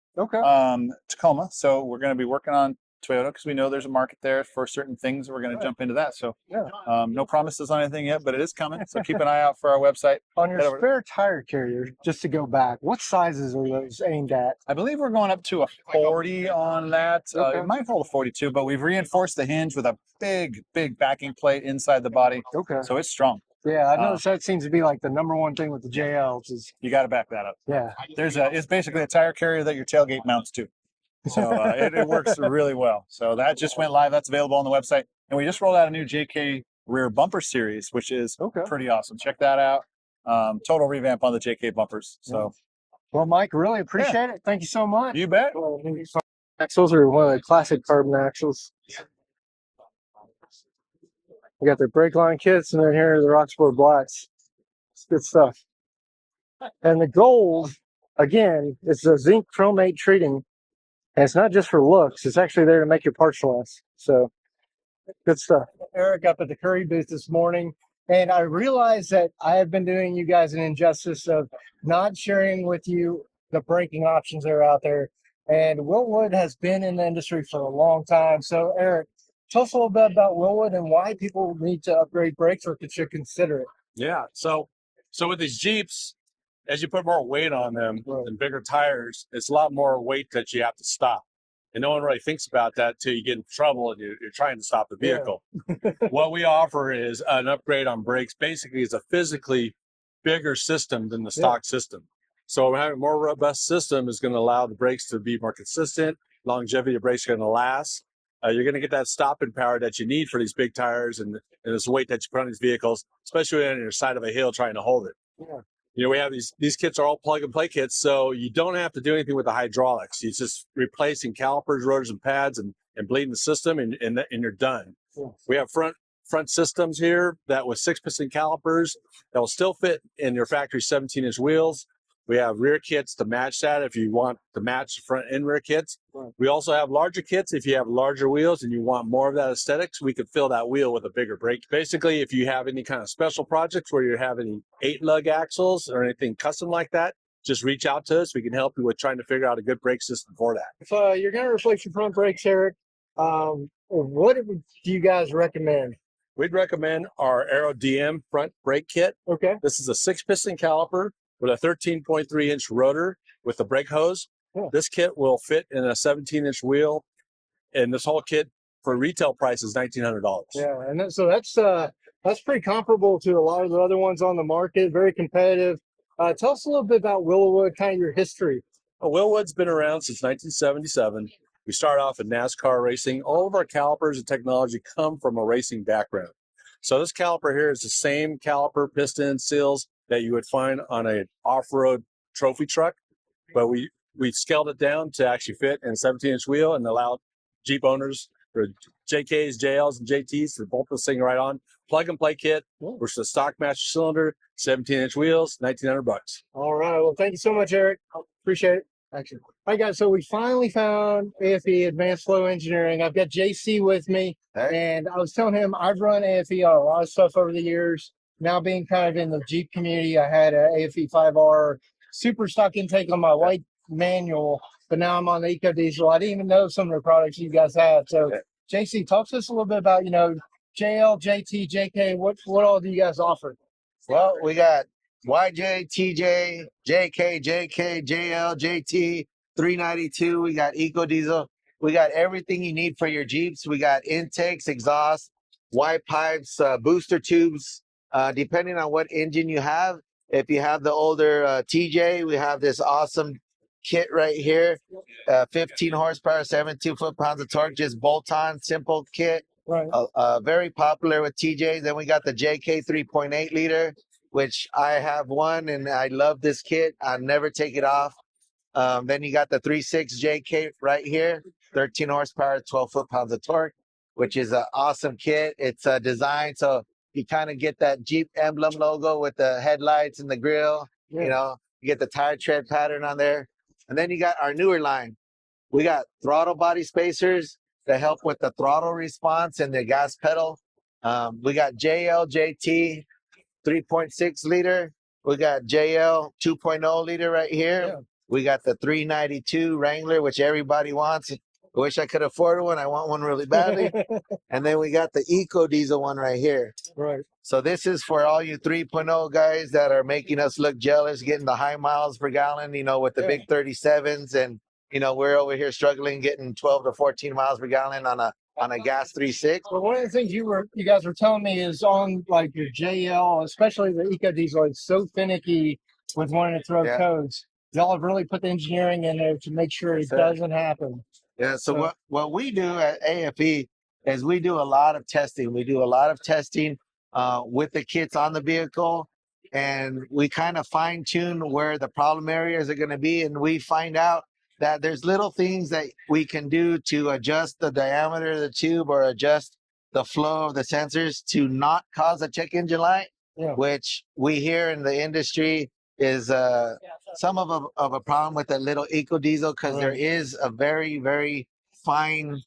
Tacoma. So we're going to be working on Toyota because we know there's a market there for certain things. We're going to jump into that. So no promises on anything yet, but it is coming. So keep an eye out for our website. On your spare tire carrier, just to go back, what sizes are those aimed at? I believe we're going up to a 40 on that. It might hold a 42, but we've reinforced the hinge with a big backing plate inside the body. Okay. So it's strong. Yeah, I noticed that seems to be like the #1 thing with the JLs is you got to back that up. Yeah. It's basically a tire carrier that your tailgate mounts to. So it works really well. So that just went live. That's available on the website. And we just rolled out a new JK rear bumper series, which is pretty awesome. Check that out. Total revamp on the JK bumpers. So, well, Mike, really appreciate it. Thank you so much. You bet. Axles are one of the classic carbon axles. We got their brake line kits, and then here are the Rocksport Blacks. It's good stuff. And the gold, again, is the zinc chromate treating. And it's not just for looks. It's actually there to make your parts last. So, good stuff. Eric up at the Curry booth this morning. And I realized that I have been doing you guys an injustice of not sharing with you the braking options that are out there. And Willwood has been in the industry for a long time. So, Eric, tell us a little bit about Willwood and why people need to upgrade brakes or should consider it. Yeah. So with these Jeeps, as you put more weight on them and bigger tires, it's a lot more weight that you have to stop. And no one really thinks about that till you get in trouble and you're trying to stop the vehicle. What we offer is an upgrade on brakes. Basically, it's a physically bigger system than the stock system. So having a more robust system is going to allow the brakes to be more consistent. Longevity of brakes are going to last. You're going to get that stopping power that you need for these big tires and this weight that you put on these vehicles, especially on your side of a hill trying to hold it. Yeah. You know, we have these kits are all plug and play kits, so you don't have to do anything with the hydraulics. It's just replacing calipers, rotors, and pads and bleeding the system, and you're done. Yeah. We have front systems here that with 6-piston calipers that will still fit in your factory 17-inch wheels. We have rear kits to match that if you want to match front and rear kits. Right. We also have larger kits if you have larger wheels and you want more of that aesthetics. We could fill that wheel with a bigger brake. Basically, if you have any kind of special projects where you have any 8-lug axles or anything custom like that, just reach out to us. We can help you with trying to figure out a good brake system for that. If you're going to replace your front brakes, Eric, what do you guys recommend? we'd recommend our Aero DM front brake kit. Okay. This is a 6-piston caliper with a 13.3-inch rotor with the brake hose. Yeah. This kit will fit in a 17-inch wheel, and this whole kit for retail price is $1,900. Yeah, and so that's pretty comparable to a lot of the other ones on the market. Very competitive. Tell us a little bit about Willowwood, kind of your history. Willowwood's been around since 1977. We started off in NASCAR racing. All of our calipers and technology come from a racing background. So this caliper here is the same caliper, piston, seals that you would find on an off-road trophy truck, but we scaled it down to actually fit in a 17-inch wheel and allowed Jeep owners for JKs, JLs, and JTs to bolt this thing right on. Plug and play kit, which is a stock master cylinder, 17-inch wheels, $1,900. All right. Well, thank you so much, Eric. Appreciate it. Actually. All right, guys. So we finally found AFE, Advanced Flow Engineering. I've got JC with me, and I was telling him I've run AFE on a lot of stuff over the years. Now being kind of in the Jeep community, I had an AFE 5R super stock intake on my white manual, but now I'm on the Eco Diesel. I didn't even know some of the products you guys had. So, JC, talk to us a little bit about, JL, JT, JK. What all do you guys offer? Well, we got YJ, TJ, JK, JK, JL, JT, 392. We got Eco Diesel. We got everything you need for your Jeeps. We got intakes, exhaust, white pipes, booster tubes, depending on what engine you have. If you have the older TJ, we have this awesome kit right here. 15 horsepower, 72 foot-pounds of torque, just bolt-on, simple kit. Right. Very popular with TJ. Then we got the JK 3.8 liter, which I have one, and I love this kit. I never take it off. Then you got the 3.6 JK right here, 13 horsepower, 12 foot-pounds of torque, which is an awesome kit. It's designed so you kind of get that Jeep emblem logo with the headlights and the grill. Yeah. You get the tire tread pattern on there. And then you got our newer line. We got throttle body spacers to help with the throttle response and the gas pedal. We got JL, JT, 3.6 liter. We got JL 2.0 liter right here. Yeah. We got the 392 Wrangler, which everybody wants. I wish I could afford one. I want one really badly. And then we got the Eco Diesel one right here. Right. So this is for all you 3.0 guys that are making us look jealous, getting the high miles per gallon, with the big 37s. And, we're over here struggling getting 12 to 14 miles per gallon on a gas 3.6. Well, one of the things you guys were telling me is on like your JL, especially the Eco Diesel, it's so finicky with wanting to throw codes. Y'all have really put the engineering in there to make sure it doesn't happen. Yeah, so what we do at AFE is we do a lot of testing. We do a lot of testing with the kits on the vehicle, and we kind of fine tune where the problem areas are going to be, and we find out that there's little things that we can do to adjust the diameter of the tube or adjust the flow of the sensors to not cause a check engine light, which we hear in the industry is some of a problem with a little Eco Diesel, because there is a very, very fine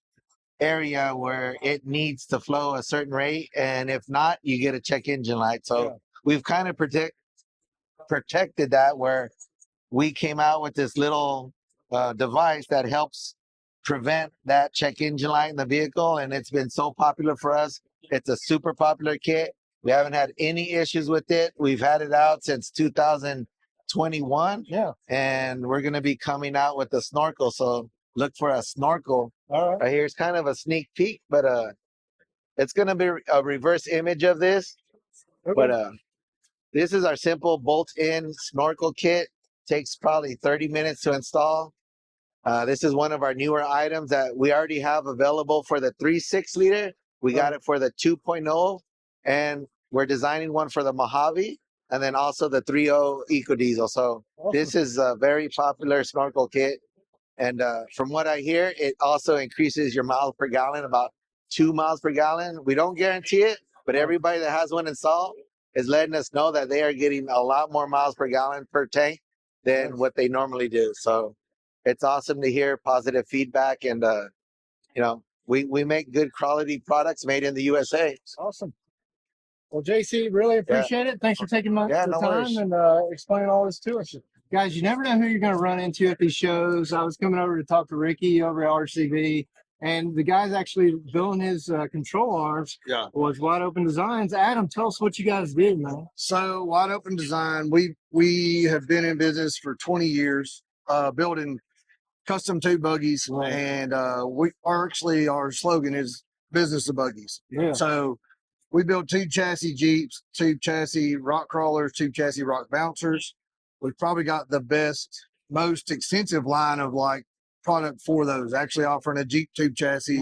area where it needs to flow a certain rate, and if not, you get a check engine light. So we've kind of protected that, where we came out with this little device that helps prevent that check engine light in the vehicle, and it's been so popular for us. It's a super popular kit. We haven't had any issues with it. We've had it out since 2021. Yeah. And we're going to be coming out with a snorkel. So look for a snorkel. All right. Here's it's kind of a sneak peek, but it's going to be a reverse image of this. Okay. But this is our simple bolt-in snorkel kit. Takes probably 30 minutes to install. This is one of our newer items that we already have available for the 3.6 liter. We got it for the 2.0. And we're designing one for the Mojave, and then also the 3.0 Eco Diesel. So this is a very popular snorkel kit. And from what I hear, it also increases your miles per gallon, about 2 miles per gallon. We don't guarantee it, but everybody that has one installed is letting us know that they are getting a lot more miles per gallon per tank than what they normally do. So it's awesome to hear positive feedback. And, we make good quality products made in the USA. Awesome. Well, JC, really appreciate it. Thanks for taking the time worries. and explaining all this to us. Guys, you never know who you're going to run into at these shows. I was coming over to talk to Ricky over at RCV. And the guy's actually building his control arms. Yeah. Was Wide Open Designs. Adam, tell us what you guys did, man. So Wide Open Design, we have been in business for 20 years, building custom tube buggies, and our slogan is business of buggies. Yeah. So we build tube chassis Jeeps, tube chassis rock crawlers, tube chassis rock bouncers. We've probably got the best, most extensive line of like product for those, actually offering a Jeep tube chassis,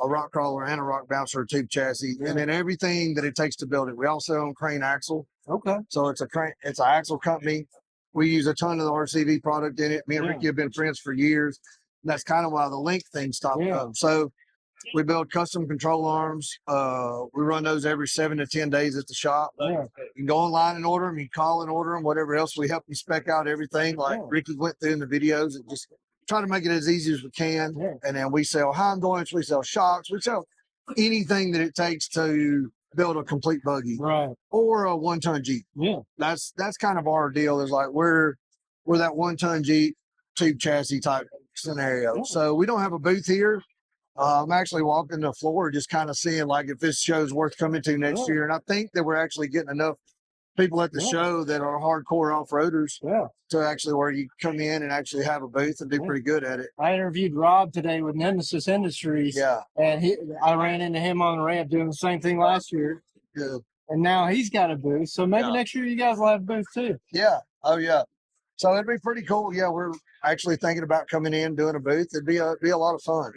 a rock crawler, and a rock bouncer tube chassis, and then everything that it takes to build it. We also own Crane Axle. Okay. So it's an axle company. We use a ton of the RCV product in it. Me and Ricky have been friends for years. And that's kind of why the link thing stopped up. So we build custom control arms. We run those every 7 to 10 days at the shop. You can go online and order them. You can call and order them, whatever else. We help you spec out everything like Ricky went through in the videos, and just try to make it as easy as we can. And then we sell Hondoints, we sell shocks, we sell anything that it takes to build a complete buggy, or a 1-ton Jeep. That's kind of our deal. Is like we're that 1-ton Jeep tube chassis type scenario. So we don't have a booth here. I'm actually walking the floor, just kind of seeing like if this show's worth coming to next year. And I think that we're actually getting enough people at the show that are hardcore off-roaders to actually where you come in and actually have a booth and do pretty good at it. I interviewed Rob today with Nemesis Industries. And I ran into him on the ramp doing the same thing last year. And now he's got a booth. So maybe next year you guys will have a booth too. Oh yeah. So it'd be pretty cool. Yeah, we're actually thinking about coming in, doing a booth. It'd be a lot of fun.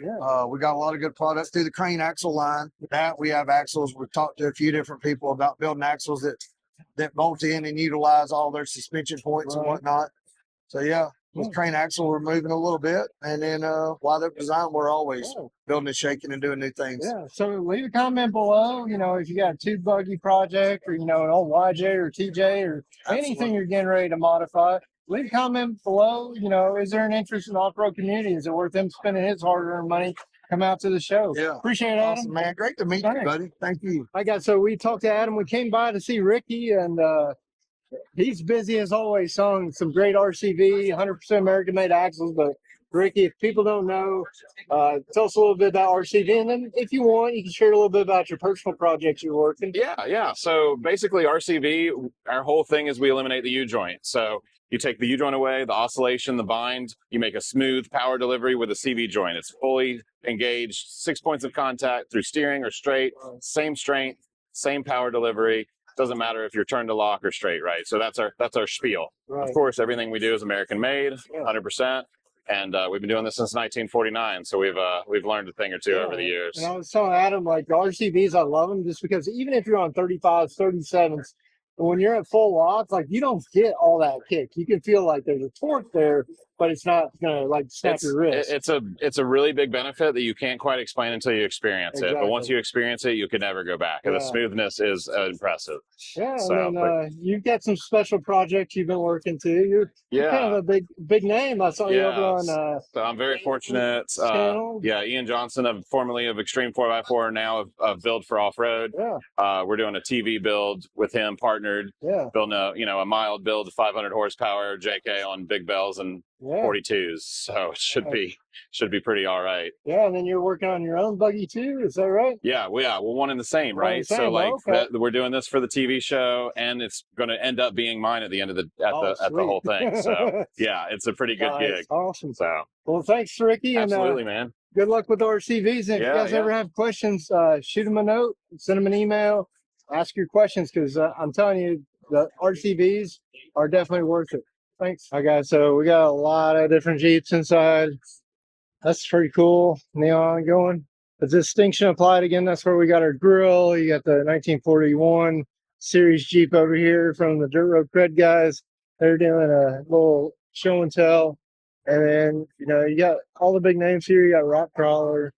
We got a lot of good products through the Crane axle line. That we have axles. We've talked to a few different people about building axles that bolt in and utilize all their suspension points and whatnot. So yeah, with Crane Axle, we're moving a little bit, and then Wide Open Design, we're always building and shaking and doing new things. So leave a comment below, if you got a tube buggy project, or an old YJ or TJ or anything you're getting ready to modify. Leave a comment below. Is there an interest in the off-road community? Is it worth him spending his hard-earned money? Come out to the show. Appreciate it, Adam. Awesome, man. Great to meet you, buddy. Thank you. So we talked to Adam. We came by to see Ricky, and he's busy as always, selling some great RCV, 100% American-made axles. But Ricky, if people don't know, tell us a little bit about RCV, and then if you want, you can share a little bit about your personal projects you're working. Yeah. So basically, RCV, our whole thing is we eliminate the U-joint. So you take the U-joint away, the oscillation, the bind, you make a smooth power delivery with a CV joint. It's fully engaged, 6 points of contact through steering or straight, same strength, same power delivery. Doesn't matter if you're turned to lock or straight, right? So that's our spiel. Of course, everything we do is American made, 100%. And we've been doing this since 1949, so we've learned a thing or two over the years. And I was telling Adam, like, the RCVs, I love them just because even if you're on 35s, 37s, when you're at full lock, like, you don't get all that kick. You can feel like there's a torque there, but it's not gonna like snap your wrist. It's a really big benefit that you can't quite explain until you experience it. But once you experience it, you can never go back. The smoothness is impressive. And then you've got some special projects you've been working to. You're kind of a big name. I saw you over on. So I'm very fortunate. Ian Johnson, formerly of Extreme 4x4, now of Build for Off-Road. We're doing a TV build with him, partnered. Building a mild build, 500 horsepower, JK on big bells and 42s. So it should be pretty all right. And then you're working on your own buggy too, is that right? Well, one and the same, right? So like we're doing this for the TV show, and it's going to end up being mine at the end of the whole thing. So it's a pretty good gig. Awesome. So well, thanks, Ricky. Absolutely, and, man. Good luck with RCVs. And if you guys ever have questions, shoot them a note, send them an email, ask your questions, because I'm telling you, the RCVs are definitely worth it. Thanks. All right, guys. So we got a lot of different Jeeps inside. That's pretty cool. Neon going. The distinction applied again. That's where we got our grill. You got the 1941 series Jeep over here from the Dirt Road Cred guys. They're doing a little show and tell. And then, you got all the big names here. You got Rock Crawler.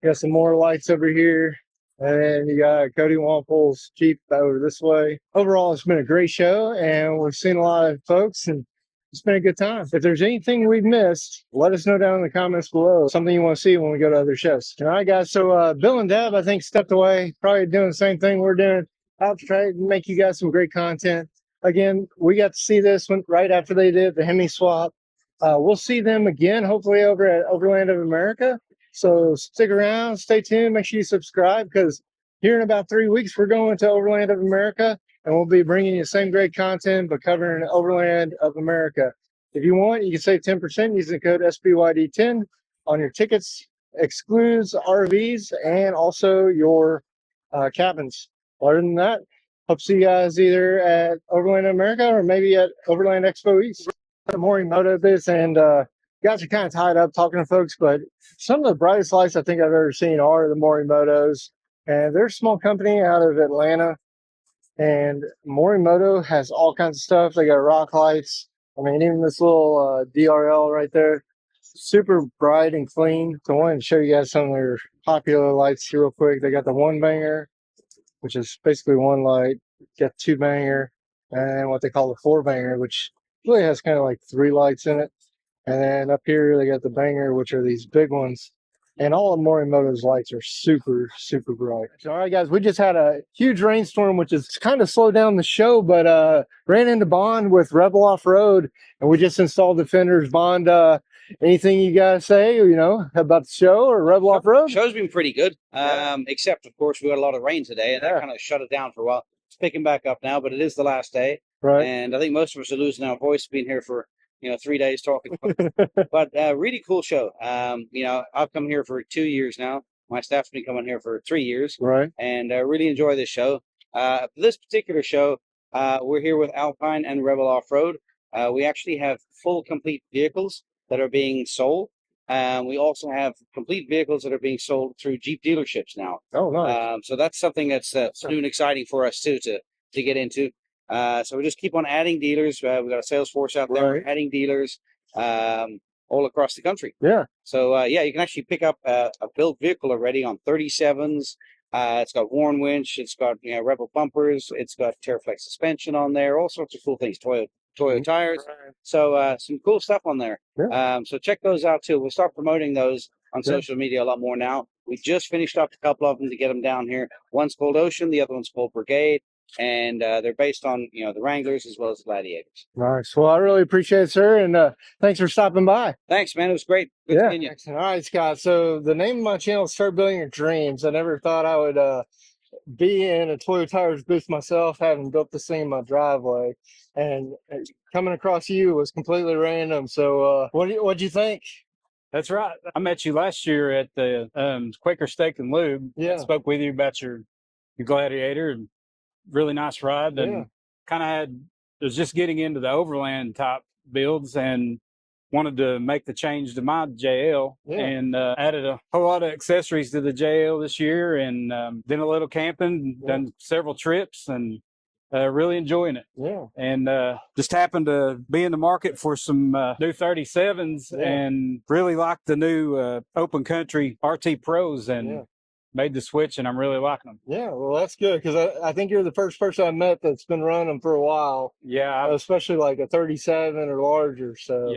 You got some more lights over here. And then you got Cody Wample's Jeep over this way. Overall, it's been a great show, and we've seen a lot of folks, and it's been a good time. If there's anything we've missed, let us know down in the comments below. Something you want to see when we go to other shows. All right, guys. So Bill and Deb, I think, stepped away. Probably doing the same thing we're doing. I'll try to make you guys some great content. Again, we got to see this one right after they did the Hemi swap. We'll see them again, hopefully over at Overland of America. So stick around, stay tuned, make sure you subscribe, because here in about 3 weeks, we're going to Overland of America, and we'll be bringing you the same great content, but covering Overland of America. If you want, you can save 10% using the code SBYD10 on your tickets, excludes RVs, and also your cabins. Other than that, hope to see you guys either at Overland of America or maybe at Overland Expo East. Morimoto this, and guys are kind of tied up talking to folks, but some of the brightest lights I think I've ever seen are the Morimotos, and they're a small company out of Atlanta, and Morimoto has all kinds of stuff. They got rock lights. I mean, even this little DRL right there, super bright and clean. So I wanted to show you guys some of their popular lights here real quick. They got the one banger, which is basically one light. Got two banger, and what they call the four banger, which really has kind of like three lights in it. And then up here they got the banger, which are these big ones. And all of Morimoto's lights are super, super bright. All right, guys, we just had a huge rainstorm, which has kind of slowed down the show, but ran into Bond with Rebel Off-Road, and we just installed the fenders. Bond, anything you got to say, about the show or Rebel Off-Road? Show's been pretty good, except, of course, we got a lot of rain today, and that kind of shut it down for a while. It's picking back up now, but it is the last day. Right. And I think most of us are losing our voice being here for 3 days talking. But really cool show. I've come here for 2 years now. My staff's been coming here for 3 years. Right. And really enjoy this show. For this particular show, we're here with Alpine and Rebel Off-Road. We actually have full complete vehicles that are being sold. We also have complete vehicles that are being sold through Jeep dealerships now. Oh, nice. So that's something that's new and exciting for us too to get into. So we just keep on adding dealers. We've got a sales force out there adding dealers all across the country. Yeah. So you can actually pick up a built vehicle already on 37s. It's got Warn winch. It's got Rebel bumpers. It's got Terraflex suspension on there. All sorts of cool things. Toyo tires. So some cool stuff on there. So check those out too. We'll start promoting those on social media a lot more now. We just finished up a couple of them to get them down here. One's called Ocean. The other one's called Brigade. And they're based on the Wranglers as well as the Gladiators. Nice. Well, I really appreciate it, sir, and thanks for stopping by. Thanks, man. It was great. Good seeing you. All right, Scott. So the name of my channel is Start Building Your Dreams. I never thought I would be in a Toyo Tires booth myself, having built this thing in my driveway, and coming across you was completely random. So what'd you think? That's right. I met you last year at the Quaker Steak and Lube. Yeah. I spoke with you about your Gladiator, and really nice ride, and was just getting into the overland type builds and wanted to make the change to my JL and added a whole lot of accessories to the JL this year, and did a little camping, done several trips, and really enjoying it. Yeah. And just happened to be in the market for some new 37s and really liked the new Open Country RT Pros and made the switch, and I'm really liking them. Yeah, well, that's good, because I think you're the first person I met that's been running them for a while. Yeah. Especially like a 37 or larger. So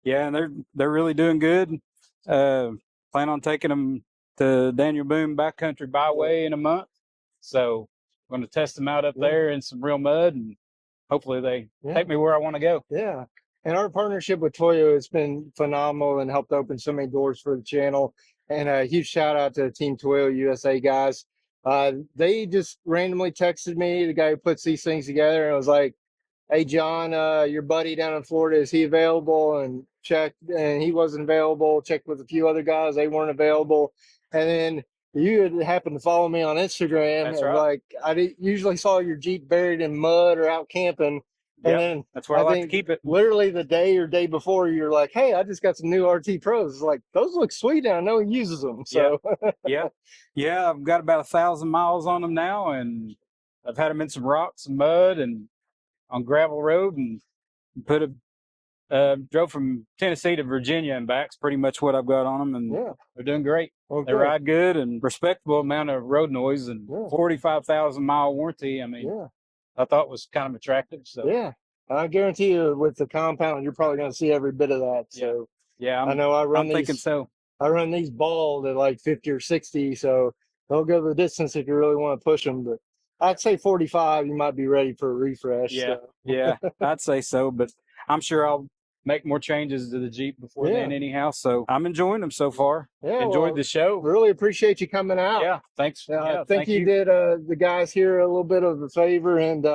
yeah, and they're really doing good. Plan on taking them to Daniel Boone Backcountry Byway in a month. So I'm going to test them out up there in some real mud, and hopefully they take me where I want to go. Yeah. And our partnership with Toyo has been phenomenal and helped open so many doors for the channel. And a huge shout out to Team Toyo USA guys. They just randomly texted me, the guy who puts these things together, and was like, "Hey John, your buddy down in Florida, is he available?" And checked, and he wasn't available. Checked with a few other guys, they weren't available. And then you had happened to follow me on Instagram. That's and right. Like usually saw your Jeep buried in mud or out camping. And then that's where I like to keep it. Literally the day before, you're like, "Hey, I just got some new RT Pros." It's like, those look sweet, and I know he uses them. So yeah, I've got about 1,000 miles on them now, and I've had them in some rocks and mud and on gravel road, and drove from Tennessee to Virginia and back. It's pretty much what I've got on them, and they're doing great. They ride good and respectable amount of road noise, and 45,000 mile warranty. I mean, I thought was kind of attractive. So I guarantee you, with the compound, you're probably going to see every bit of that. So I know I'm thinking so. I run these bald at like 50 or 60, so they'll go the distance if you really want to push them. But I'd say 45, you might be ready for a refresh. Yeah, I'd say so. But I'm sure I'll make more changes to the Jeep before Yeah. then anyhow. So I'm enjoying them so far. Yeah, Enjoyed well, the show. Really appreciate you coming out. Yeah, thanks. I Yeah, think thank you did the guys here a little bit of a favor, and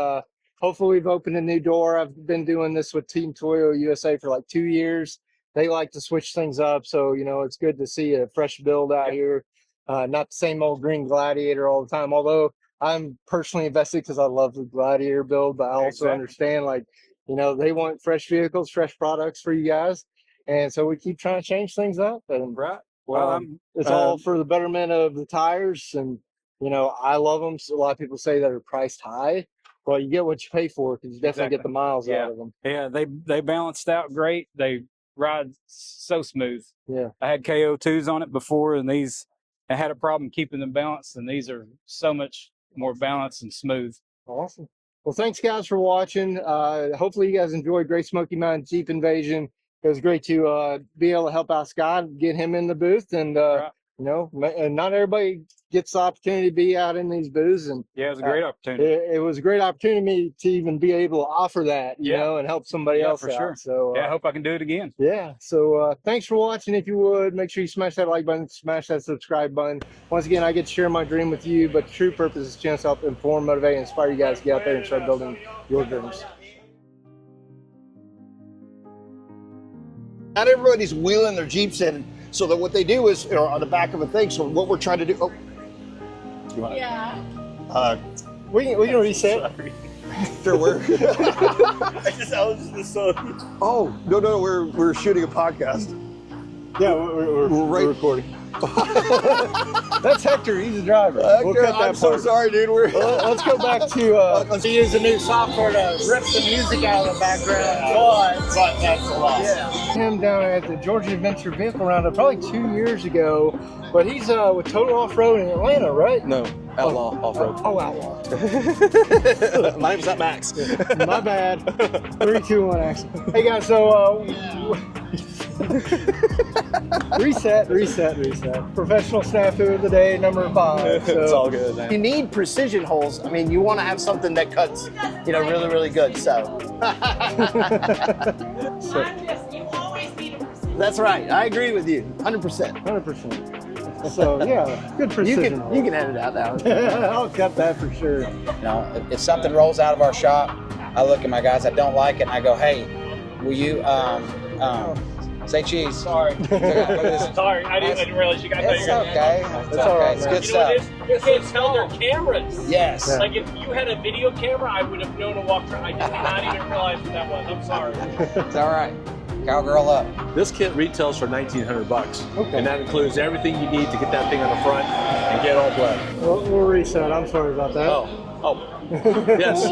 hopefully we've opened a new door. I've been doing this with Team Toyo USA for like 2 years. They like to switch things up, so you know it's good to see a fresh build out here. Not the same old green Gladiator all the time. Although I'm personally invested because I love the Gladiator build, but I also Exactly. understand like you know they want fresh vehicles, fresh products for you guys, and so we keep trying to change things up. And Right. Well, I'm, it's all for the betterment of the tires, and you know I love them. So a lot of people say they're priced high. Well, you get what you pay for because you definitely get the miles out of them. Yeah, they balanced out great. They ride so smooth. Yeah. I had KO2s on it before, and these, I had a problem keeping them balanced, and these are so much more balanced and smooth. Awesome. Well, thanks guys for watching. Hopefully you guys enjoyed Great Smoky Mountain Jeep Invasion. It was great to be able to help out Scott, get him in the booth, and you know, and not everybody gets the opportunity to be out in these booths. And yeah, it was a great opportunity. It was a great opportunity to even be able to offer that, you know, and help somebody else for out. sure. So yeah, I hope I can do it again. yeah. So thanks for watching. If you would, make sure you smash that like button, smash that subscribe button. Once again, I get to share my dream with you, but the true purpose is a chance to help inform, motivate, and inspire you guys to get out there and start building your dreams. Not everybody's wheeling their Jeeps in, so that what they do is on the back of a thing. So what we're trying to do. Oh, you want Yeah. We can reset. Sure, we're. I was just so. Oh no, we're shooting a podcast. Yeah, we're recording. That's Hector. He's the driver. We'll cut that I'm so part. sorry, dude. Let's go back to. Let's use the new software to rip the music out of the background. But that's a lot. Yeah. Him down at the Georgia Adventure Vehicle Roundup probably 2 years ago, but he's with Total Off-Road in Atlanta, right? No, Outlaw Off-Road. Oh, Outlaw. My name's not Max. My bad. 3, 2, 1 action. Hey guys, so reset. Professional snafu of the day, number 5. So. It's all good, man. You need precision holes. I mean, you want to have something that cuts, you know, really, really good. So. That's right. I agree with you. 100%. 100%. So yeah, good precision. You can edit out that one. I'll cut that for sure. You know, if something rolls out of our shop, I look at my guys that don't like it and I go, hey, will you say cheese? Sorry. Sorry, I didn't realize you got that. It's okay. It's okay. It's good stuff. You can't tell their cameras. Yes. Like if you had a video camera, I would have known to walk around. I did not even realize what that was. I'm sorry. It's all right. Cowgirl up. This kit retails for $1,900, Okay. and that includes everything you need to get that thing on the front and get all black. We'll reset. I'm sorry about that. Oh, yes.